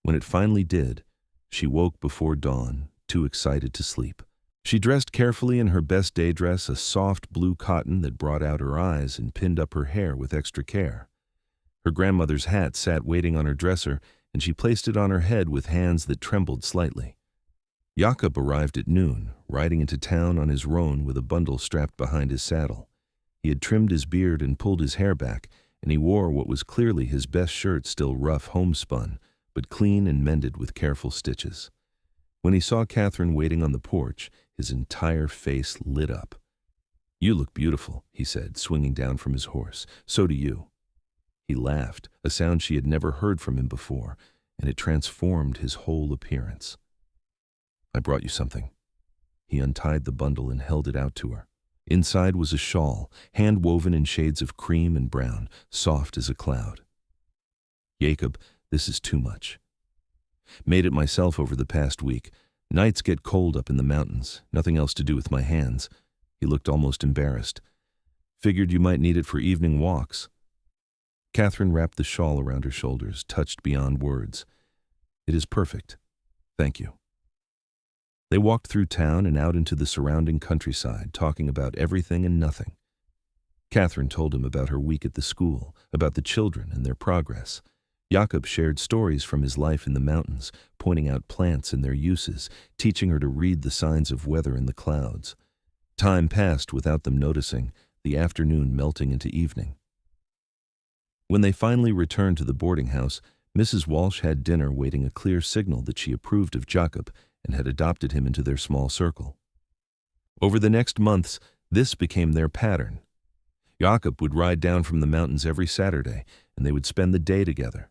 When it finally did, she woke before dawn, too excited to sleep. She dressed carefully in her best day dress, a soft blue cotton that brought out her eyes, and pinned up her hair with extra care. Her grandmother's hat sat waiting on her dresser, and she placed it on her head with hands that trembled slightly. Jakob arrived at noon, riding into town on his roan with a bundle strapped behind his saddle. He had trimmed his beard and pulled his hair back, and he wore what was clearly his best shirt, still rough homespun, but clean and mended with careful stitches. When he saw Catherine waiting on the porch, his entire face lit up. You look beautiful, he said, swinging down from his horse. So do you. He laughed, a sound she had never heard from him before, and it transformed his whole appearance. I brought you something. He untied the bundle and held it out to her. Inside was a shawl, hand-woven in shades of cream and brown, soft as a cloud. Jakob, this is too much. Made it myself over the past week. Nights get cold up in the mountains. Nothing else to do with my hands. He looked almost embarrassed. Figured you might need it for evening walks. Catherine wrapped the shawl around her shoulders, touched beyond words. It is perfect. Thank you. They walked through town and out into the surrounding countryside, talking about everything and nothing. Catherine told him about her week at the school, about the children and their progress. Jakob shared stories from his life in the mountains, pointing out plants and their uses, teaching her to read the signs of weather in the clouds. Time passed without them noticing, the afternoon melting into evening. When they finally returned to the boarding house, Mrs. Walsh had dinner, waiting a clear signal that she approved of Jakob and had adopted him into their small circle. Over the next months, this became their pattern. Jakob would ride down from the mountains every Saturday, and they would spend the day together.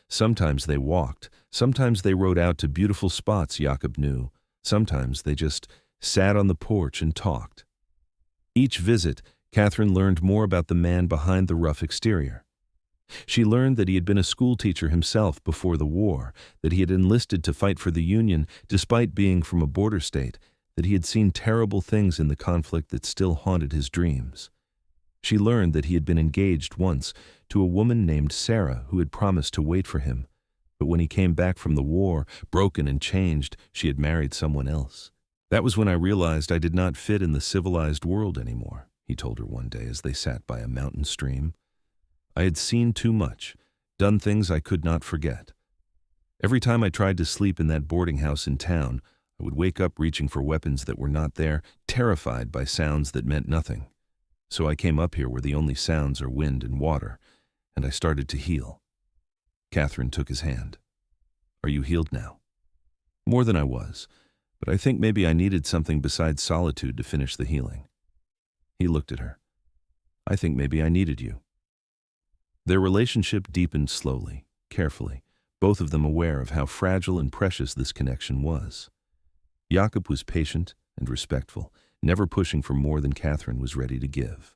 Sometimes they walked, sometimes they rode out to beautiful spots Jakob knew, sometimes they just sat on the porch and talked. Each visit, Catherine learned more about the man behind the rough exterior. She learned that he had been a schoolteacher himself before the war, that he had enlisted to fight for the Union despite being from a border state, that he had seen terrible things in the conflict that still haunted his dreams. She learned that he had been engaged once to a woman named Sarah who had promised to wait for him, but when he came back from the war, broken and changed, she had married someone else. "That was when I realized I did not fit in the civilized world anymore," he told her one day as they sat by a mountain stream. "I had seen too much, done things I could not forget. Every time I tried to sleep in that boarding house in town, I would wake up reaching for weapons that were not there, terrified by sounds that meant nothing. So I came up here where the only sounds are wind and water, and I started to heal." Catherine took his hand. "Are you healed now?" "More than I was, but I think maybe I needed something besides solitude to finish the healing." He looked at her. "I think maybe I needed you." Their relationship deepened slowly, carefully, both of them aware of how fragile and precious this connection was. Jakob was patient and respectful, never pushing for more than Catherine was ready to give.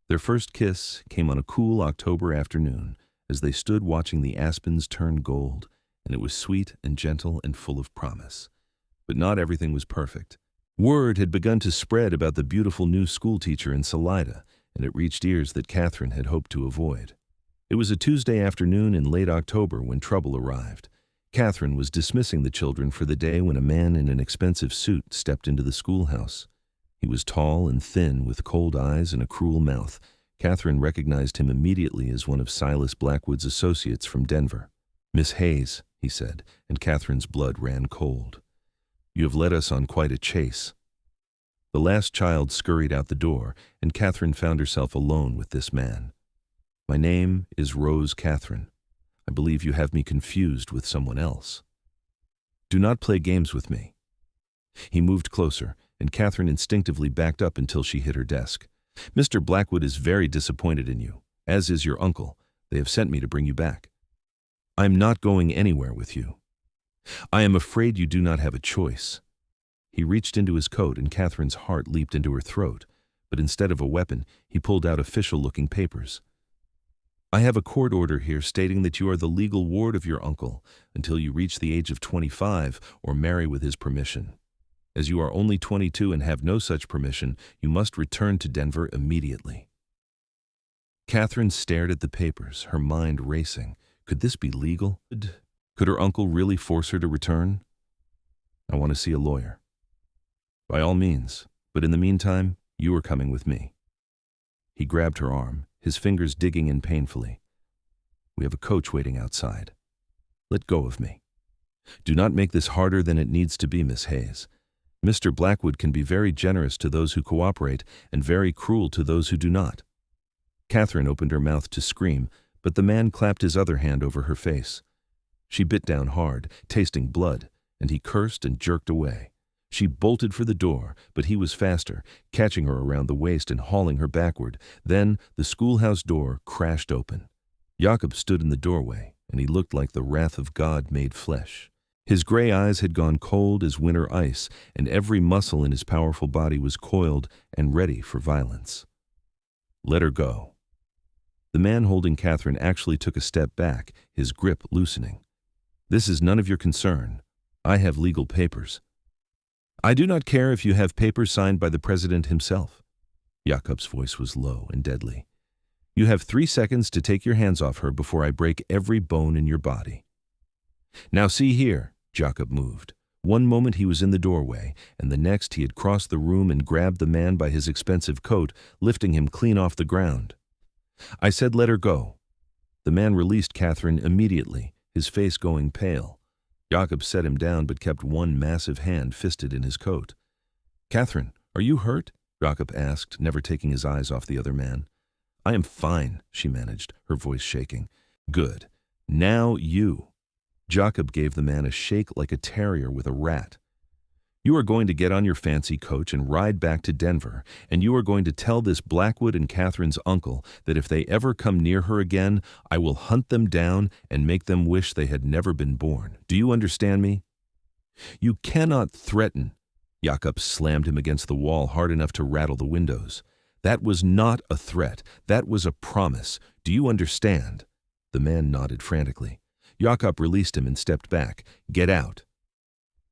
Their first kiss came on a cool October afternoon as they stood watching the aspens turn gold, and it was sweet and gentle and full of promise. But not everything was perfect. Word had begun to spread about the beautiful new schoolteacher in Salida, and it reached ears that Catherine had hoped to avoid. It was a Tuesday afternoon in late October when trouble arrived. Catherine was dismissing the children for the day when a man in an expensive suit stepped into the schoolhouse. He was tall and thin, with cold eyes and a cruel mouth. Catherine recognized him immediately as one of Silas Blackwood's associates from Denver. "Miss Hayes," he said, and Catherine's blood ran cold. "You have led us on quite a chase." The last child scurried out the door, and Catherine found herself alone with this man. "My name is Rose Catherine. I believe you have me confused with someone else. Do not play games with me." He moved closer, and Catherine instinctively backed up until she hit her desk. "Mr. Blackwood is very disappointed in you, as is your uncle. They have sent me to bring you back." "I am not going anywhere with you." "I am afraid you do not have a choice." He reached into his coat, and Catherine's heart leaped into her throat, but instead of a weapon, he pulled out official-looking papers. "I have a court order here stating that you are the legal ward of your uncle until you reach the age of 25 or marry with his permission. As you are only 22 and have no such permission, you must return to Denver immediately." Catherine stared at the papers, her mind racing. Could this be legal? Could her uncle really force her to return? "I want to see a lawyer." "By all means, but in the meantime, you are coming with me." He grabbed her arm, his fingers digging in painfully. "We have a coach waiting outside. Let go of me. Do not make this harder than it needs to be, Miss Hayes. Mr. Blackwood can be very generous to those who cooperate and very cruel to those who do not." Catherine opened her mouth to scream, but the man clapped his other hand over her face. She bit down hard, tasting blood, and he cursed and jerked away. She bolted for the door, but he was faster, catching her around the waist and hauling her backward. Then the schoolhouse door crashed open. Jakob stood in the doorway, and he looked like the wrath of God made flesh. His gray eyes had gone cold as winter ice, and every muscle in his powerful body was coiled and ready for violence. "Let her go." The man holding Catherine actually took a step back, his grip loosening. "This is none of your concern. I have legal papers." "I do not care if you have papers signed by the president himself." Jakob's voice was low and deadly. "You have 3 seconds to take your hands off her before I break every bone in your body." "Now see here." Jakob moved. One moment he was in the doorway, and the next he had crossed the room and grabbed the man by his expensive coat, lifting him clean off the ground. "I said let her go." The man released Catherine immediately, his face going pale. Jakob set him down but kept one massive hand fisted in his coat. "Catherine, are you hurt?" Jakob asked, never taking his eyes off the other man. "I am fine," she managed, her voice shaking. "Good. Now you." Jakob gave the man a shake like a terrier with a rat. You are going to get on your fancy coach and ride back to Denver, and you are going to tell this Blackwood and Catherine's uncle that if they ever come near her again, I will hunt them down and make them wish they had never been born. Do you understand me? You cannot threaten. Jakob slammed him against the wall hard enough to rattle the windows. That was not a threat. That was a promise. Do you understand? The man nodded frantically. Jakob released him and stepped back. Get out.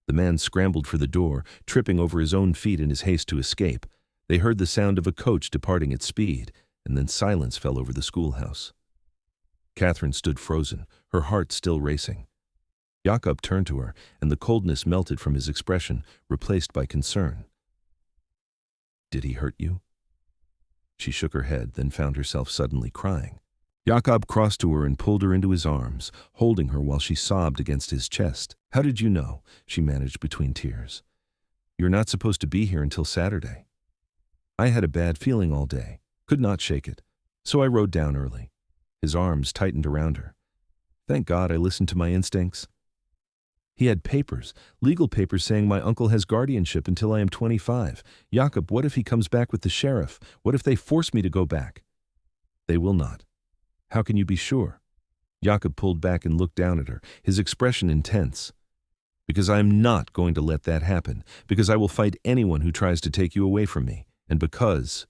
The man scrambled for the door, tripping over his own feet in his haste to escape. They heard the sound of a coach departing at speed, and then silence fell over the schoolhouse. Catherine stood frozen, her heart still racing. Jakob turned to her, and the coldness melted from his expression, replaced by concern. Did he hurt you? She shook her head, then found herself suddenly crying. Jakob crossed to her and pulled her into his arms, holding her while she sobbed against his chest. How did you know? She managed between tears. You're not supposed to be here until Saturday. I had a bad feeling all day, could not shake it, so I rode down early. His arms tightened around her. Thank God I listened to my instincts. He had papers, legal papers saying my uncle has guardianship until I am 25. Jakob, what if he comes back with the sheriff? What if they force me to go back? They will not. How can you be sure? Jakob pulled back and looked down at her, his expression intense. Because I am not going to let that happen, because I will fight anyone who tries to take you away from me, and because...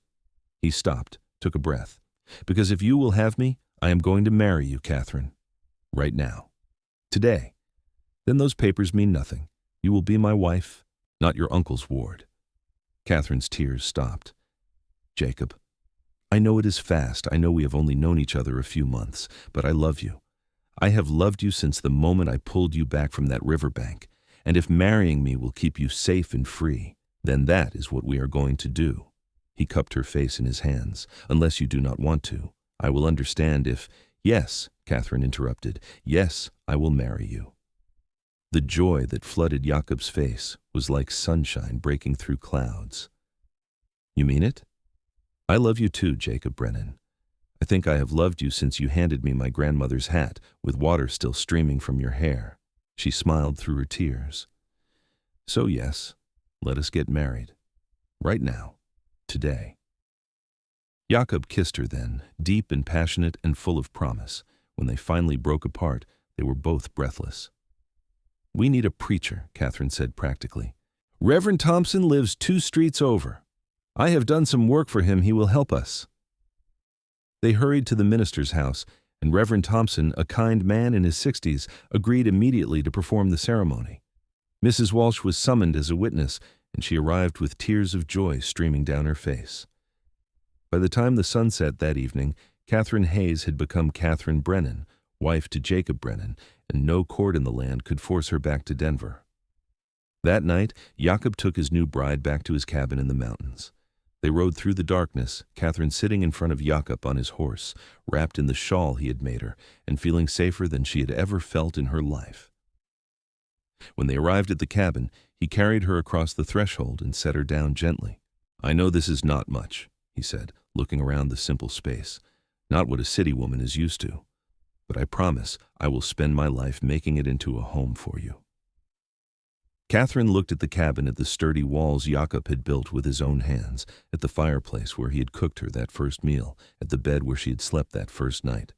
He stopped, took a breath. Because if you will have me, I am going to marry you, Catherine. Right now. Today. Then those papers mean nothing. You will be my wife, not your uncle's ward. Catherine's tears stopped. Jakob, I know it is fast. I know we have only known each other a few months, but I love you. I have loved you since the moment I pulled you back from that riverbank, and if marrying me will keep you safe and free, then that is what we are going to do. He cupped her face in his hands. Unless you do not want to, I will understand if... Yes, Catherine interrupted. Yes, I will marry you. The joy that flooded Jakob's face was like sunshine breaking through clouds. You mean it? I love you too, Jakob Brennan. I think I have loved you since you handed me my grandmother's hat, with water still streaming from your hair. She smiled through her tears. So yes, let us get married. Right now. Today. Jakob kissed her then, deep and passionate and full of promise. When they finally broke apart, they were both breathless. We need a preacher, Catherine said practically. Reverend Thompson lives 2 streets over. I have done some work for him. He will help us. They hurried to the minister's house, and Reverend Thompson, a kind man in his 60s, agreed immediately to perform the ceremony. Mrs. Walsh was summoned as a witness, and she arrived with tears of joy streaming down her face. By the time the sun set that evening, Catherine Hayes had become Catherine Brennan, wife to Jakob Brennan, and no court in the land could force her back to Denver. That night, Jakob took his new bride back to his cabin in the mountains. They rode through the darkness, Catherine sitting in front of Jakob on his horse, wrapped in the shawl he had made her, and feeling safer than she had ever felt in her life. When they arrived at the cabin, he carried her across the threshold and set her down gently. I know this is not much, he said, looking around the simple space, not what a city woman is used to. But I promise I will spend my life making it into a home for you. Catherine looked at the cabin, at the sturdy walls Jakob had built with his own hands, at the fireplace where he had cooked her that first meal, at the bed where she had slept that first night.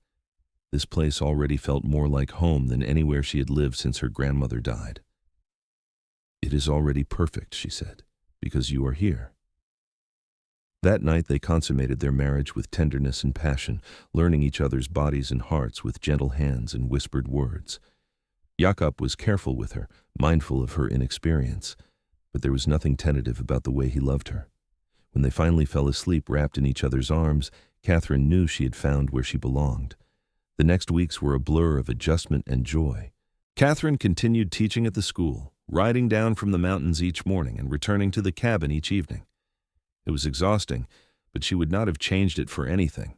This place already felt more like home than anywhere she had lived since her grandmother died. It is already perfect, she said, because you are here. That night they consummated their marriage with tenderness and passion, learning each other's bodies and hearts with gentle hands and whispered words. Jakob was careful with her, mindful of her inexperience, but there was nothing tentative about the way he loved her. When they finally fell asleep wrapped in each other's arms, Catherine knew she had found where she belonged. The next weeks were a blur of adjustment and joy. Catherine continued teaching at the school, riding down from the mountains each morning and returning to the cabin each evening. It was exhausting, but she would not have changed it for anything.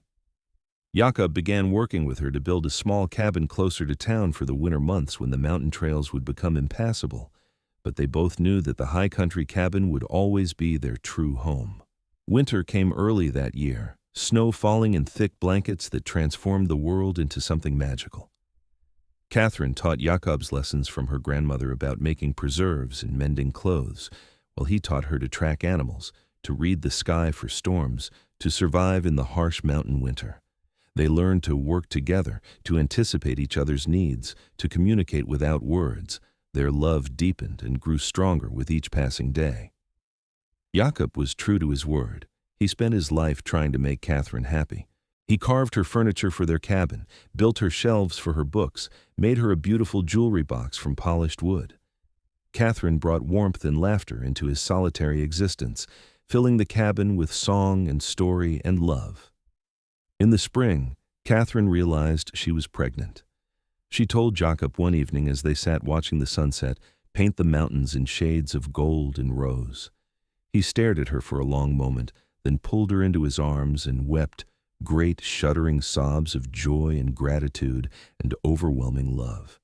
Jakob began working with her to build a small cabin closer to town for the winter months when the mountain trails would become impassable, but they both knew that the high country cabin would always be their true home. Winter came early that year, snow falling in thick blankets that transformed the world into something magical. Catherine taught Jakob's lessons from her grandmother about making preserves and mending clothes, while he taught her to track animals, to read the sky for storms, to survive in the harsh mountain winter. They learned to work together, to anticipate each other's needs, to communicate without words. Their love deepened and grew stronger with each passing day. Jakob was true to his word. He spent his life trying to make Catherine happy. He carved her furniture for their cabin, built her shelves for her books, made her a beautiful jewelry box from polished wood. Catherine brought warmth and laughter into his solitary existence, filling the cabin with song and story and love. In the spring, Catherine realized she was pregnant. She told Jakob one evening as they sat watching the sunset paint the mountains in shades of gold and rose. He stared at her for a long moment, then pulled her into his arms and wept, great shuddering sobs of joy and gratitude and overwhelming love.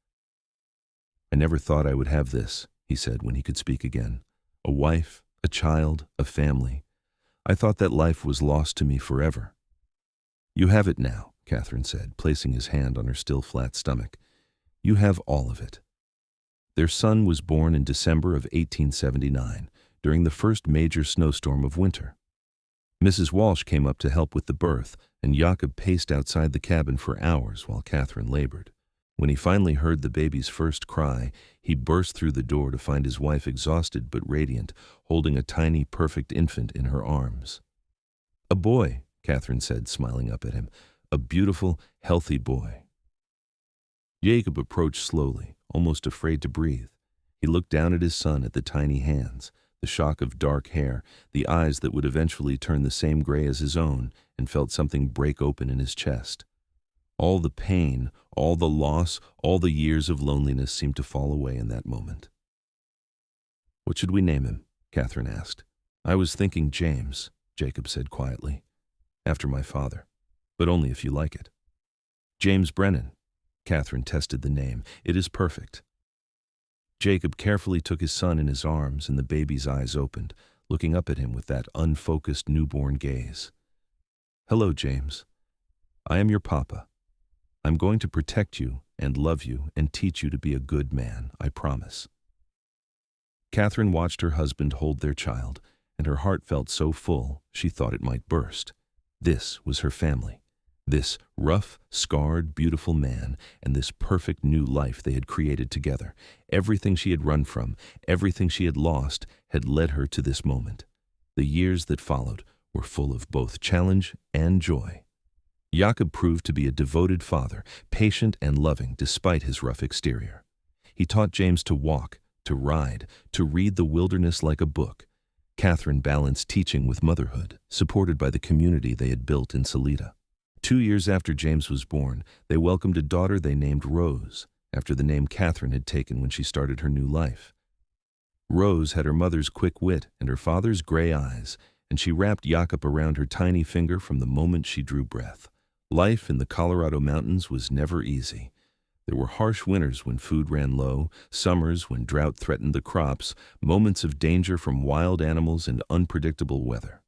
"I never thought I would have this," he said when he could speak again. "A wife, a child, a family. I thought that life was lost to me forever." "You have it now," Catherine said, placing his hand on her still flat stomach. "You have all of it." Their son was born in December of 1879, during the first major snowstorm of winter. Mrs. Walsh came up to help with the birth, and Jakob paced outside the cabin for hours while Catherine labored. When he finally heard the baby's first cry, he burst through the door to find his wife exhausted but radiant, holding a tiny, perfect infant in her arms. "A boy," Catherine said, smiling up at him. "A beautiful, healthy boy." Jakob approached slowly, almost afraid to breathe. He looked down at his son, at the tiny hands, the shock of dark hair, the eyes that would eventually turn the same gray as his own, and felt something break open in his chest. All the pain, all the loss, all the years of loneliness seemed to fall away in that moment. "What should we name him?" Catherine asked. "I was thinking James," Jakob said quietly. "After my father, but only if you like it." "James Brennan." Catherine tested the name. "It is perfect." Jakob carefully took his son in his arms, and the baby's eyes opened, looking up at him with that unfocused newborn gaze. "Hello, James. I am your papa. I'm going to protect you and love you and teach you to be a good man, I promise." Catherine watched her husband hold their child, and her heart felt so full she thought it might burst. This was her family. This rough, scarred, beautiful man, and this perfect new life they had created together. Everything she had run from, everything she had lost, had led her to this moment. The years that followed were full of both challenge and joy. Jakob proved to be a devoted father, patient and loving despite his rough exterior. He taught James to walk, to ride, to read the wilderness like a book. Catherine balanced teaching with motherhood, supported by the community they had built in Salida. 2 years after James was born, they welcomed a daughter they named Rose, after the name Catherine had taken when she started her new life. Rose had her mother's quick wit and her father's gray eyes, and she wrapped Jakob around her tiny finger from the moment she drew breath. Life in the Colorado mountains was never easy. There were harsh winters when food ran low, summers when drought threatened the crops, moments of danger from wild animals and unpredictable weather.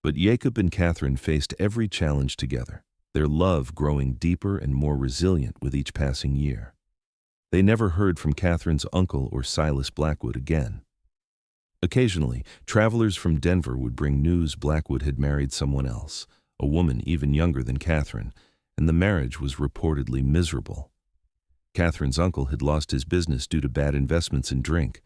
But Jakob and Catherine faced every challenge together, their love growing deeper and more resilient with each passing year. They never heard from Catherine's uncle or Silas Blackwood again. Occasionally, travelers from Denver would bring news Blackwood had married someone else, a woman even younger than Catherine, and the marriage was reportedly miserable. Catherine's uncle had lost his business due to bad investments in drink.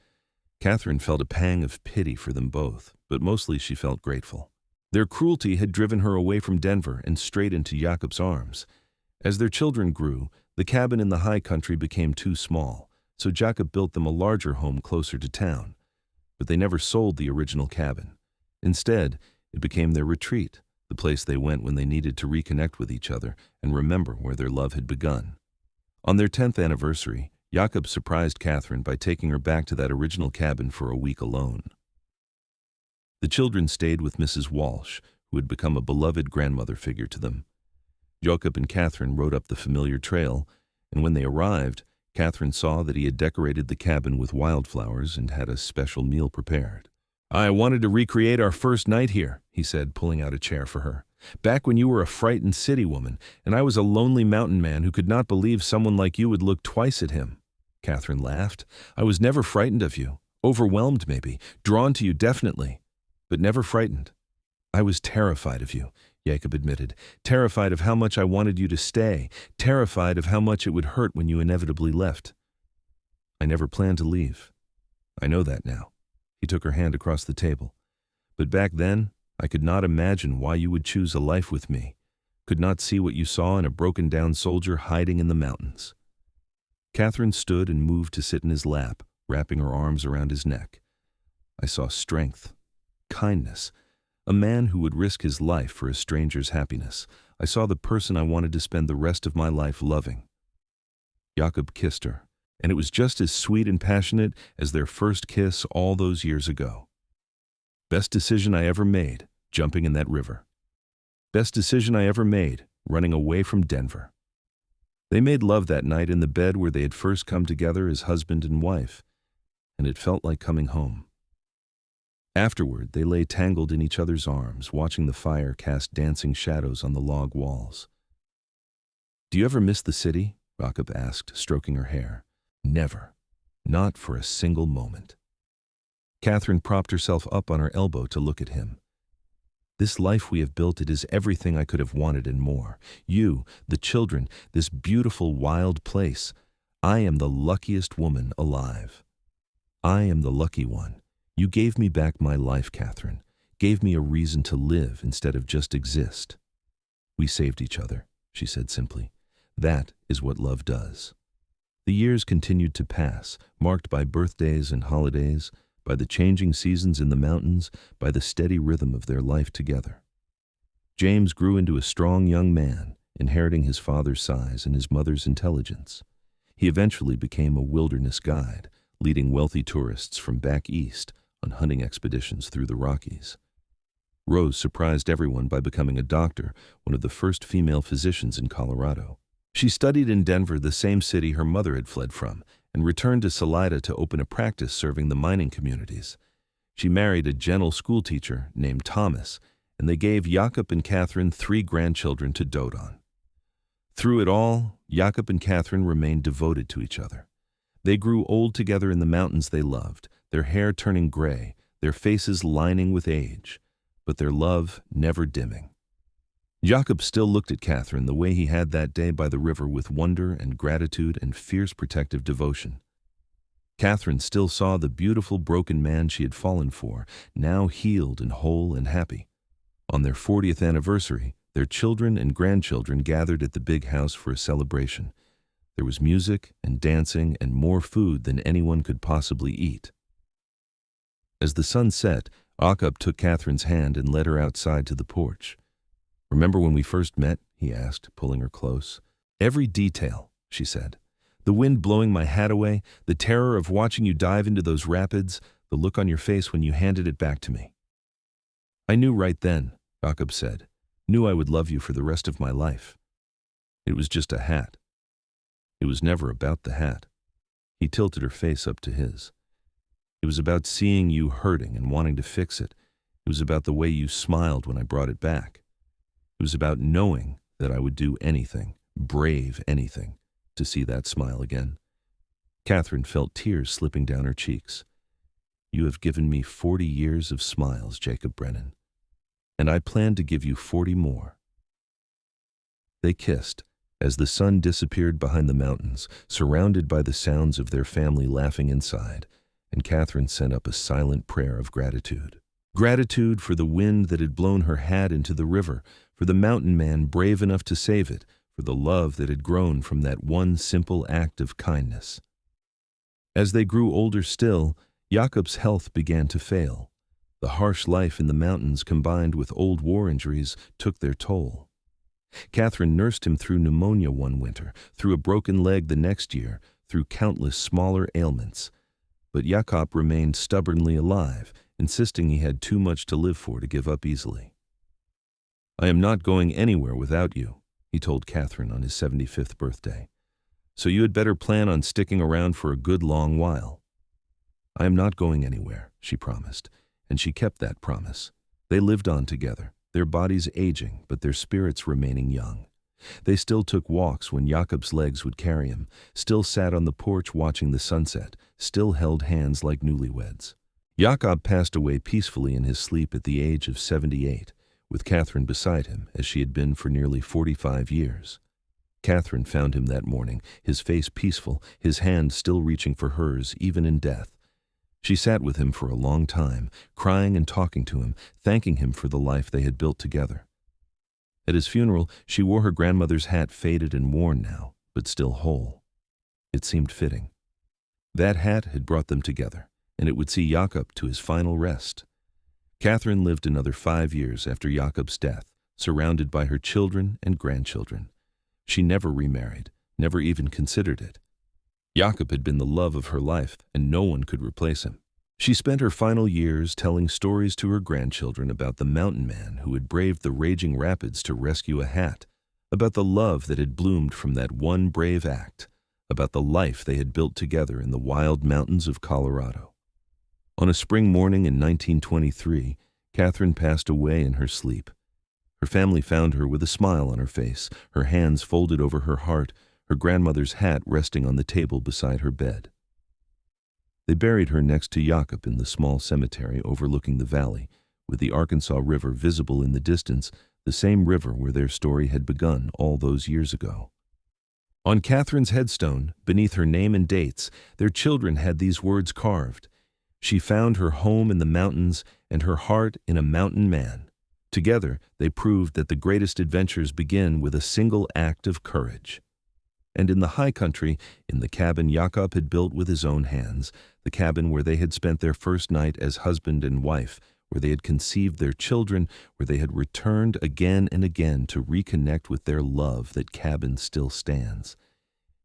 Catherine felt a pang of pity for them both, but mostly she felt grateful. Their cruelty had driven her away from Denver and straight into Jakob's arms. As their children grew, the cabin in the high country became too small, so Jakob built them a larger home closer to town. But they never sold the original cabin. Instead, it became their retreat, the place they went when they needed to reconnect with each other and remember where their love had begun. On their 10th anniversary, Jakob surprised Catherine by taking her back to that original cabin for a week alone. The children stayed with Mrs. Walsh, who had become a beloved grandmother figure to them. Jakob and Catherine rode up the familiar trail, and when they arrived, Catherine saw that he had decorated the cabin with wildflowers and had a special meal prepared. "I wanted to recreate our first night here," he said, pulling out a chair for her. Back when you were a frightened city woman, and I was a lonely mountain man who could not believe someone like you would look twice at him." Catherine laughed. "I was never frightened of you. Overwhelmed, maybe. Drawn to you, definitely. But never frightened." "I was terrified of you," Jakob admitted. "Terrified of how much I wanted you to stay. Terrified of how much it would hurt when you inevitably left." "I never planned to leave. I know that now." He took her hand across the table. "But back then, I could not imagine why you would choose a life with me. Could not see what you saw in a broken-down soldier hiding in the mountains." Catherine stood and moved to sit in his lap, wrapping her arms around his neck. "I saw strength, kindness, a man who would risk his life for a stranger's happiness. I saw the person I wanted to spend the rest of my life loving." Jakob kissed her, and it was just as sweet and passionate as their first kiss all those years ago. "Best decision I ever made, jumping in that river. Best decision I ever made, running away from Denver." They made love that night in the bed where they had first come together as husband and wife, and it felt like coming home. Afterward, they lay tangled in each other's arms, watching the fire cast dancing shadows on the log walls. "Do you ever miss the city?" Jakob asked, stroking her hair. "Never. Not for a single moment." Catherine propped herself up on her elbow to look at him. "This life we have built, it is everything I could have wanted and more. You, the children, this beautiful wild place. I am the luckiest woman alive. I am the lucky one. You gave me back my life, Catherine. Gave me a reason to live instead of just exist." "We saved each other," she said simply. "That is what love does." The years continued to pass, marked by birthdays and holidays, by the changing seasons in the mountains, by the steady rhythm of their life together. James grew into a strong young man, inheriting his father's size and his mother's intelligence. He eventually became a wilderness guide, leading wealthy tourists from back east on hunting expeditions through the Rockies. Rose surprised everyone by becoming a doctor, one of the first female physicians in Colorado. She studied in Denver, the same city her mother had fled from, and returned to Salida to open a practice serving the mining communities. She married a gentle schoolteacher named Thomas, and they gave Jakob and Catherine 3 grandchildren to dote on. Through it all, Jakob and Catherine remained devoted to each other. They grew old together in the mountains they loved, their hair turning gray, their faces lining with age, but their love never dimming. Jakob still looked at Catherine the way he had that day by the river, with wonder and gratitude and fierce protective devotion. Catherine still saw the beautiful broken man she had fallen for, now healed and whole and happy. On their 40th anniversary, their children and grandchildren gathered at the big house for a celebration. There was music and dancing and more food than anyone could possibly eat. As the sun set, Jakob took Catherine's hand and led her outside to the porch. "Remember when we first met?" he asked, pulling her close. "Every detail," she said. "The wind blowing my hat away, the terror of watching you dive into those rapids, the look on your face when you handed it back to me." "I knew right then," Jakob said. "Knew I would love you for the rest of my life. It was just a hat." "It was never about the hat." He tilted her face up to his. "It was about seeing you hurting and wanting to fix it. It was about the way you smiled when I brought it back. It was about knowing that I would do anything, brave anything, to see that smile again." Catherine felt tears slipping down her cheeks. "You have given me 40 years of smiles, Jakob Brennan, and I plan to give you 40 more." They kissed as the sun disappeared behind the mountains, surrounded by the sounds of their family laughing inside, and Catherine sent up a silent prayer of gratitude. Gratitude for the wind that had blown her hat into the river, for the mountain man brave enough to save it, for the love that had grown from that one simple act of kindness. As they grew older still, Jakob's health began to fail. The harsh life in the mountains combined with old war injuries took their toll. Catherine nursed him through pneumonia one winter, through a broken leg the next year, through countless smaller ailments. But Jakob remained stubbornly alive, insisting he had too much to live for to give up easily. "I am not going anywhere without you," he told Catherine on his 75th birthday. "So you had better plan on sticking around for a good long while." "I am not going anywhere," she promised, and she kept that promise. They lived on together, their bodies aging but their spirits remaining young. They still took walks when Jakob's legs would carry him, still sat on the porch watching the sunset, still held hands like newlyweds. Jakob passed away peacefully in his sleep at the age of 78, with Catherine beside him, as she had been for nearly 45 years. Catherine found him that morning, his face peaceful, his hand still reaching for hers, even in death. She sat with him for a long time, crying and talking to him, thanking him for the life they had built together. At his funeral, she wore her grandmother's hat, faded and worn now, but still whole. It seemed fitting. That hat had brought them together, and it would see Jakob to his final rest. Catherine lived another 5 years after Jakob's death, surrounded by her children and grandchildren. She never remarried, never even considered it. Jakob had been the love of her life, and no one could replace him. She spent her final years telling stories to her grandchildren about the mountain man who had braved the raging rapids to rescue a hat, about the love that had bloomed from that one brave act, about the life they had built together in the wild mountains of Colorado. On a spring morning in 1923, Catherine passed away in her sleep. Her family found her with a smile on her face, her hands folded over her heart, her grandmother's hat resting on the table beside her bed. They buried her next to Jakob in the small cemetery overlooking the valley, with the Arkansas River visible in the distance, the same river where their story had begun all those years ago. On Catherine's headstone, beneath her name and dates, their children had these words carved: "She found her home in the mountains and her heart in a mountain man." Together, they proved that the greatest adventures begin with a single act of courage. And in the high country, in the cabin Jakob had built with his own hands, the cabin where they had spent their first night as husband and wife, where they had conceived their children, where they had returned again and again to reconnect with their love, that cabin still stands.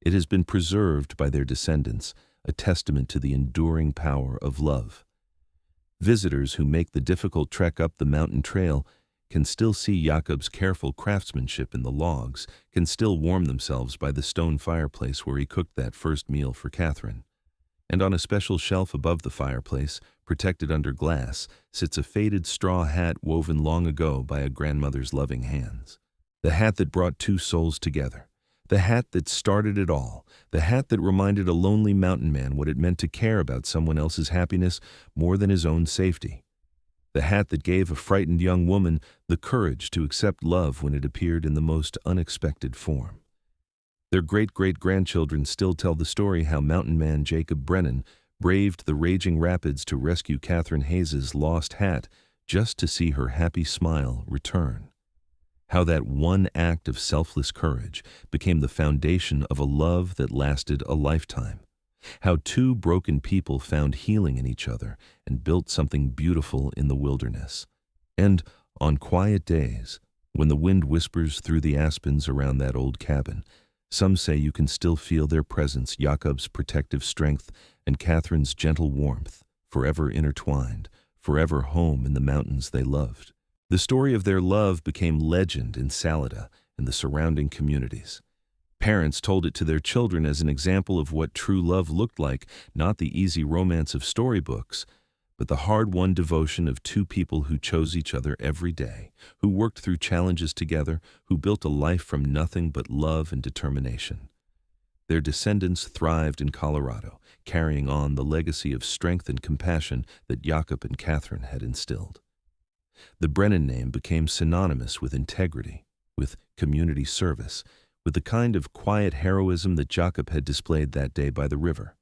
It has been preserved by their descendants, a testament to the enduring power of love. Visitors who make the difficult trek up the mountain trail can still see Jakob's careful craftsmanship in the logs, can still warm themselves by the stone fireplace where he cooked that first meal for Catherine. And on a special shelf above the fireplace, protected under glass, sits a faded straw hat woven long ago by a grandmother's loving hands. The hat that brought two souls together. The hat that started it all. The hat that reminded a lonely mountain man what it meant to care about someone else's happiness more than his own safety. The hat that gave a frightened young woman the courage to accept love when it appeared in the most unexpected form. Their great-great-grandchildren still tell the story how mountain man Jakob Brennan braved the raging rapids to rescue Catherine Hayes's lost hat just to see her happy smile return. How that one act of selfless courage became the foundation of a love that lasted a lifetime. How two broken people found healing in each other and built something beautiful in the wilderness. And on quiet days, when the wind whispers through the aspens around that old cabin, some say you can still feel their presence, Jakob's protective strength and Catherine's gentle warmth, forever intertwined, forever home in the mountains they loved. The story of their love became legend in Salida and the surrounding communities. Parents told it to their children as an example of what true love looked like, not the easy romance of storybooks, but the hard-won devotion of two people who chose each other every day, who worked through challenges together, who built a life from nothing but love and determination. Their descendants thrived in Colorado, carrying on the legacy of strength and compassion that Jakob and Catherine had instilled. The Brennan name became synonymous with integrity, with community service, with the kind of quiet heroism that Jakob had displayed that day by the river.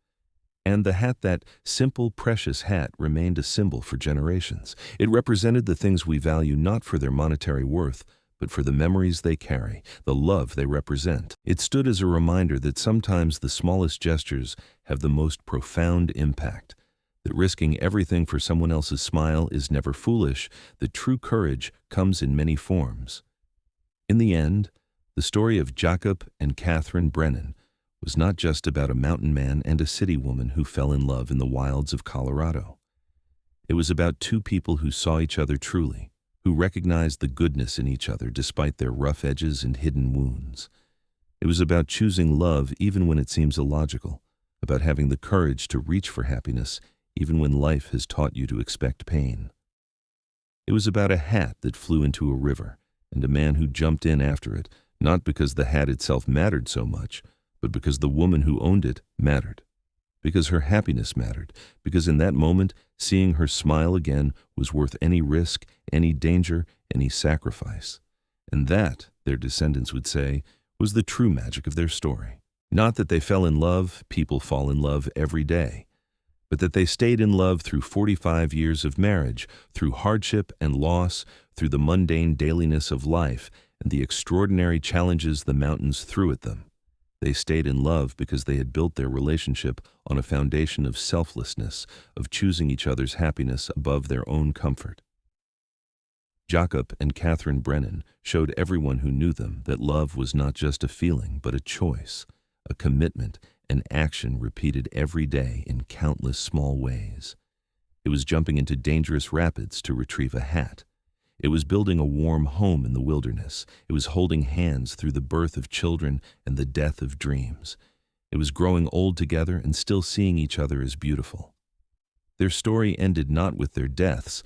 And the hat, that simple, precious hat, remained a symbol for generations. It represented the things we value not for their monetary worth, but for the memories they carry, the love they represent. It stood as a reminder that sometimes the smallest gestures have the most profound impact, that risking everything for someone else's smile is never foolish, that true courage comes in many forms. In the end, the story of Jakob and Catherine Brennan was not just about a mountain man and a city woman who fell in love in the wilds of Colorado. It was about two people who saw each other truly, who recognized the goodness in each other despite their rough edges and hidden wounds. It was about choosing love even when it seems illogical, about having the courage to reach for happiness even when life has taught you to expect pain. It was about a hat that flew into a river, and a man who jumped in after it, not because the hat itself mattered so much, but because the woman who owned it mattered. Because her happiness mattered, because in that moment, seeing her smile again was worth any risk, any danger, any sacrifice. And that, their descendants would say, was the true magic of their story. Not that they fell in love, people fall in love every day, but that they stayed in love through 45 years of marriage, through hardship and loss, through the mundane dailiness of life, and the extraordinary challenges the mountains threw at them. They stayed in love because they had built their relationship on a foundation of selflessness, of choosing each other's happiness above their own comfort. Jakob and Jakob Brennan showed everyone who knew them that love was not just a feeling, but a choice, a commitment, an action repeated every day in countless small ways. It was jumping into dangerous rapids to retrieve a hat. It was building a warm home in the wilderness. It was holding hands through the birth of children and the death of dreams. It was growing old together and still seeing each other as beautiful. Their story ended not with their deaths,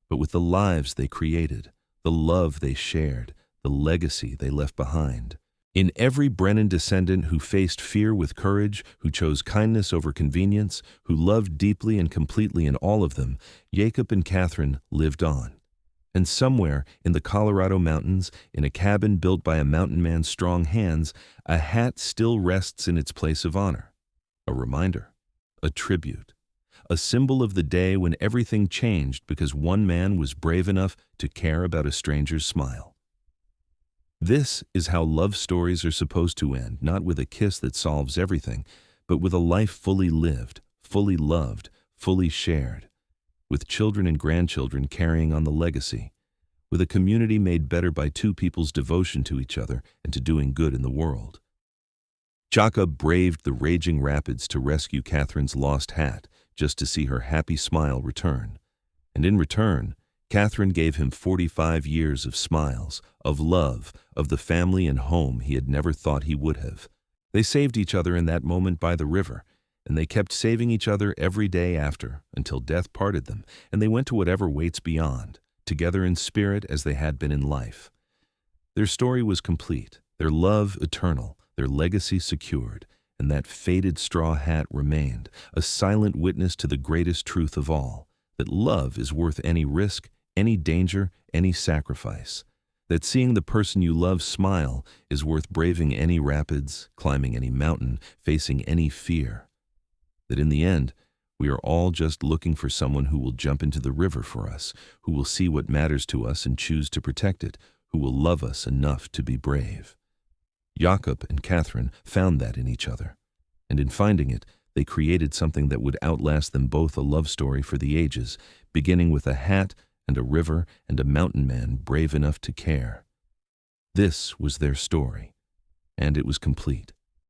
but with the lives they created, the love they shared, the legacy they left behind. In every Brennan descendant who faced fear with courage, who chose kindness over convenience, who loved deeply and completely in all of them, Jakob and Catherine lived on. And somewhere in the Colorado mountains, in a cabin built by a mountain man's strong hands, a hat still rests in its place of honor. A reminder, a tribute, a symbol of the day when everything changed because one man was brave enough to care about a stranger's smile. This is how love stories are supposed to end, not with a kiss that solves everything, but with a life fully lived, fully loved, fully shared, with children and grandchildren carrying on the legacy, with a community made better by two people's devotion to each other and to doing good in the world. Jakob braved the raging rapids to rescue Catherine's lost hat, just to see her happy smile return. And in return, Catherine gave him 45 years of smiles, of love, of the family and home he had never thought he would have. They saved each other in that moment by the river, and they kept saving each other every day after, until death parted them, and they went to whatever waits beyond, together in spirit as they had been in life. Their story was complete, their love eternal, their legacy secured, and that faded straw hat remained, a silent witness to the greatest truth of all, that love is worth any risk, any danger, any sacrifice, that seeing the person you love smile is worth braving any rapids, climbing any mountain, facing any fear, that in the end, we are all just looking for someone who will jump into the river for us, who will see what matters to us and choose to protect it, who will love us enough to be brave. Jakob and Catherine found that in each other, and in finding it, they created something that would outlast them both, a love story for the ages, beginning with a hat and a river and a mountain man brave enough to care. This was their story, and it was complete.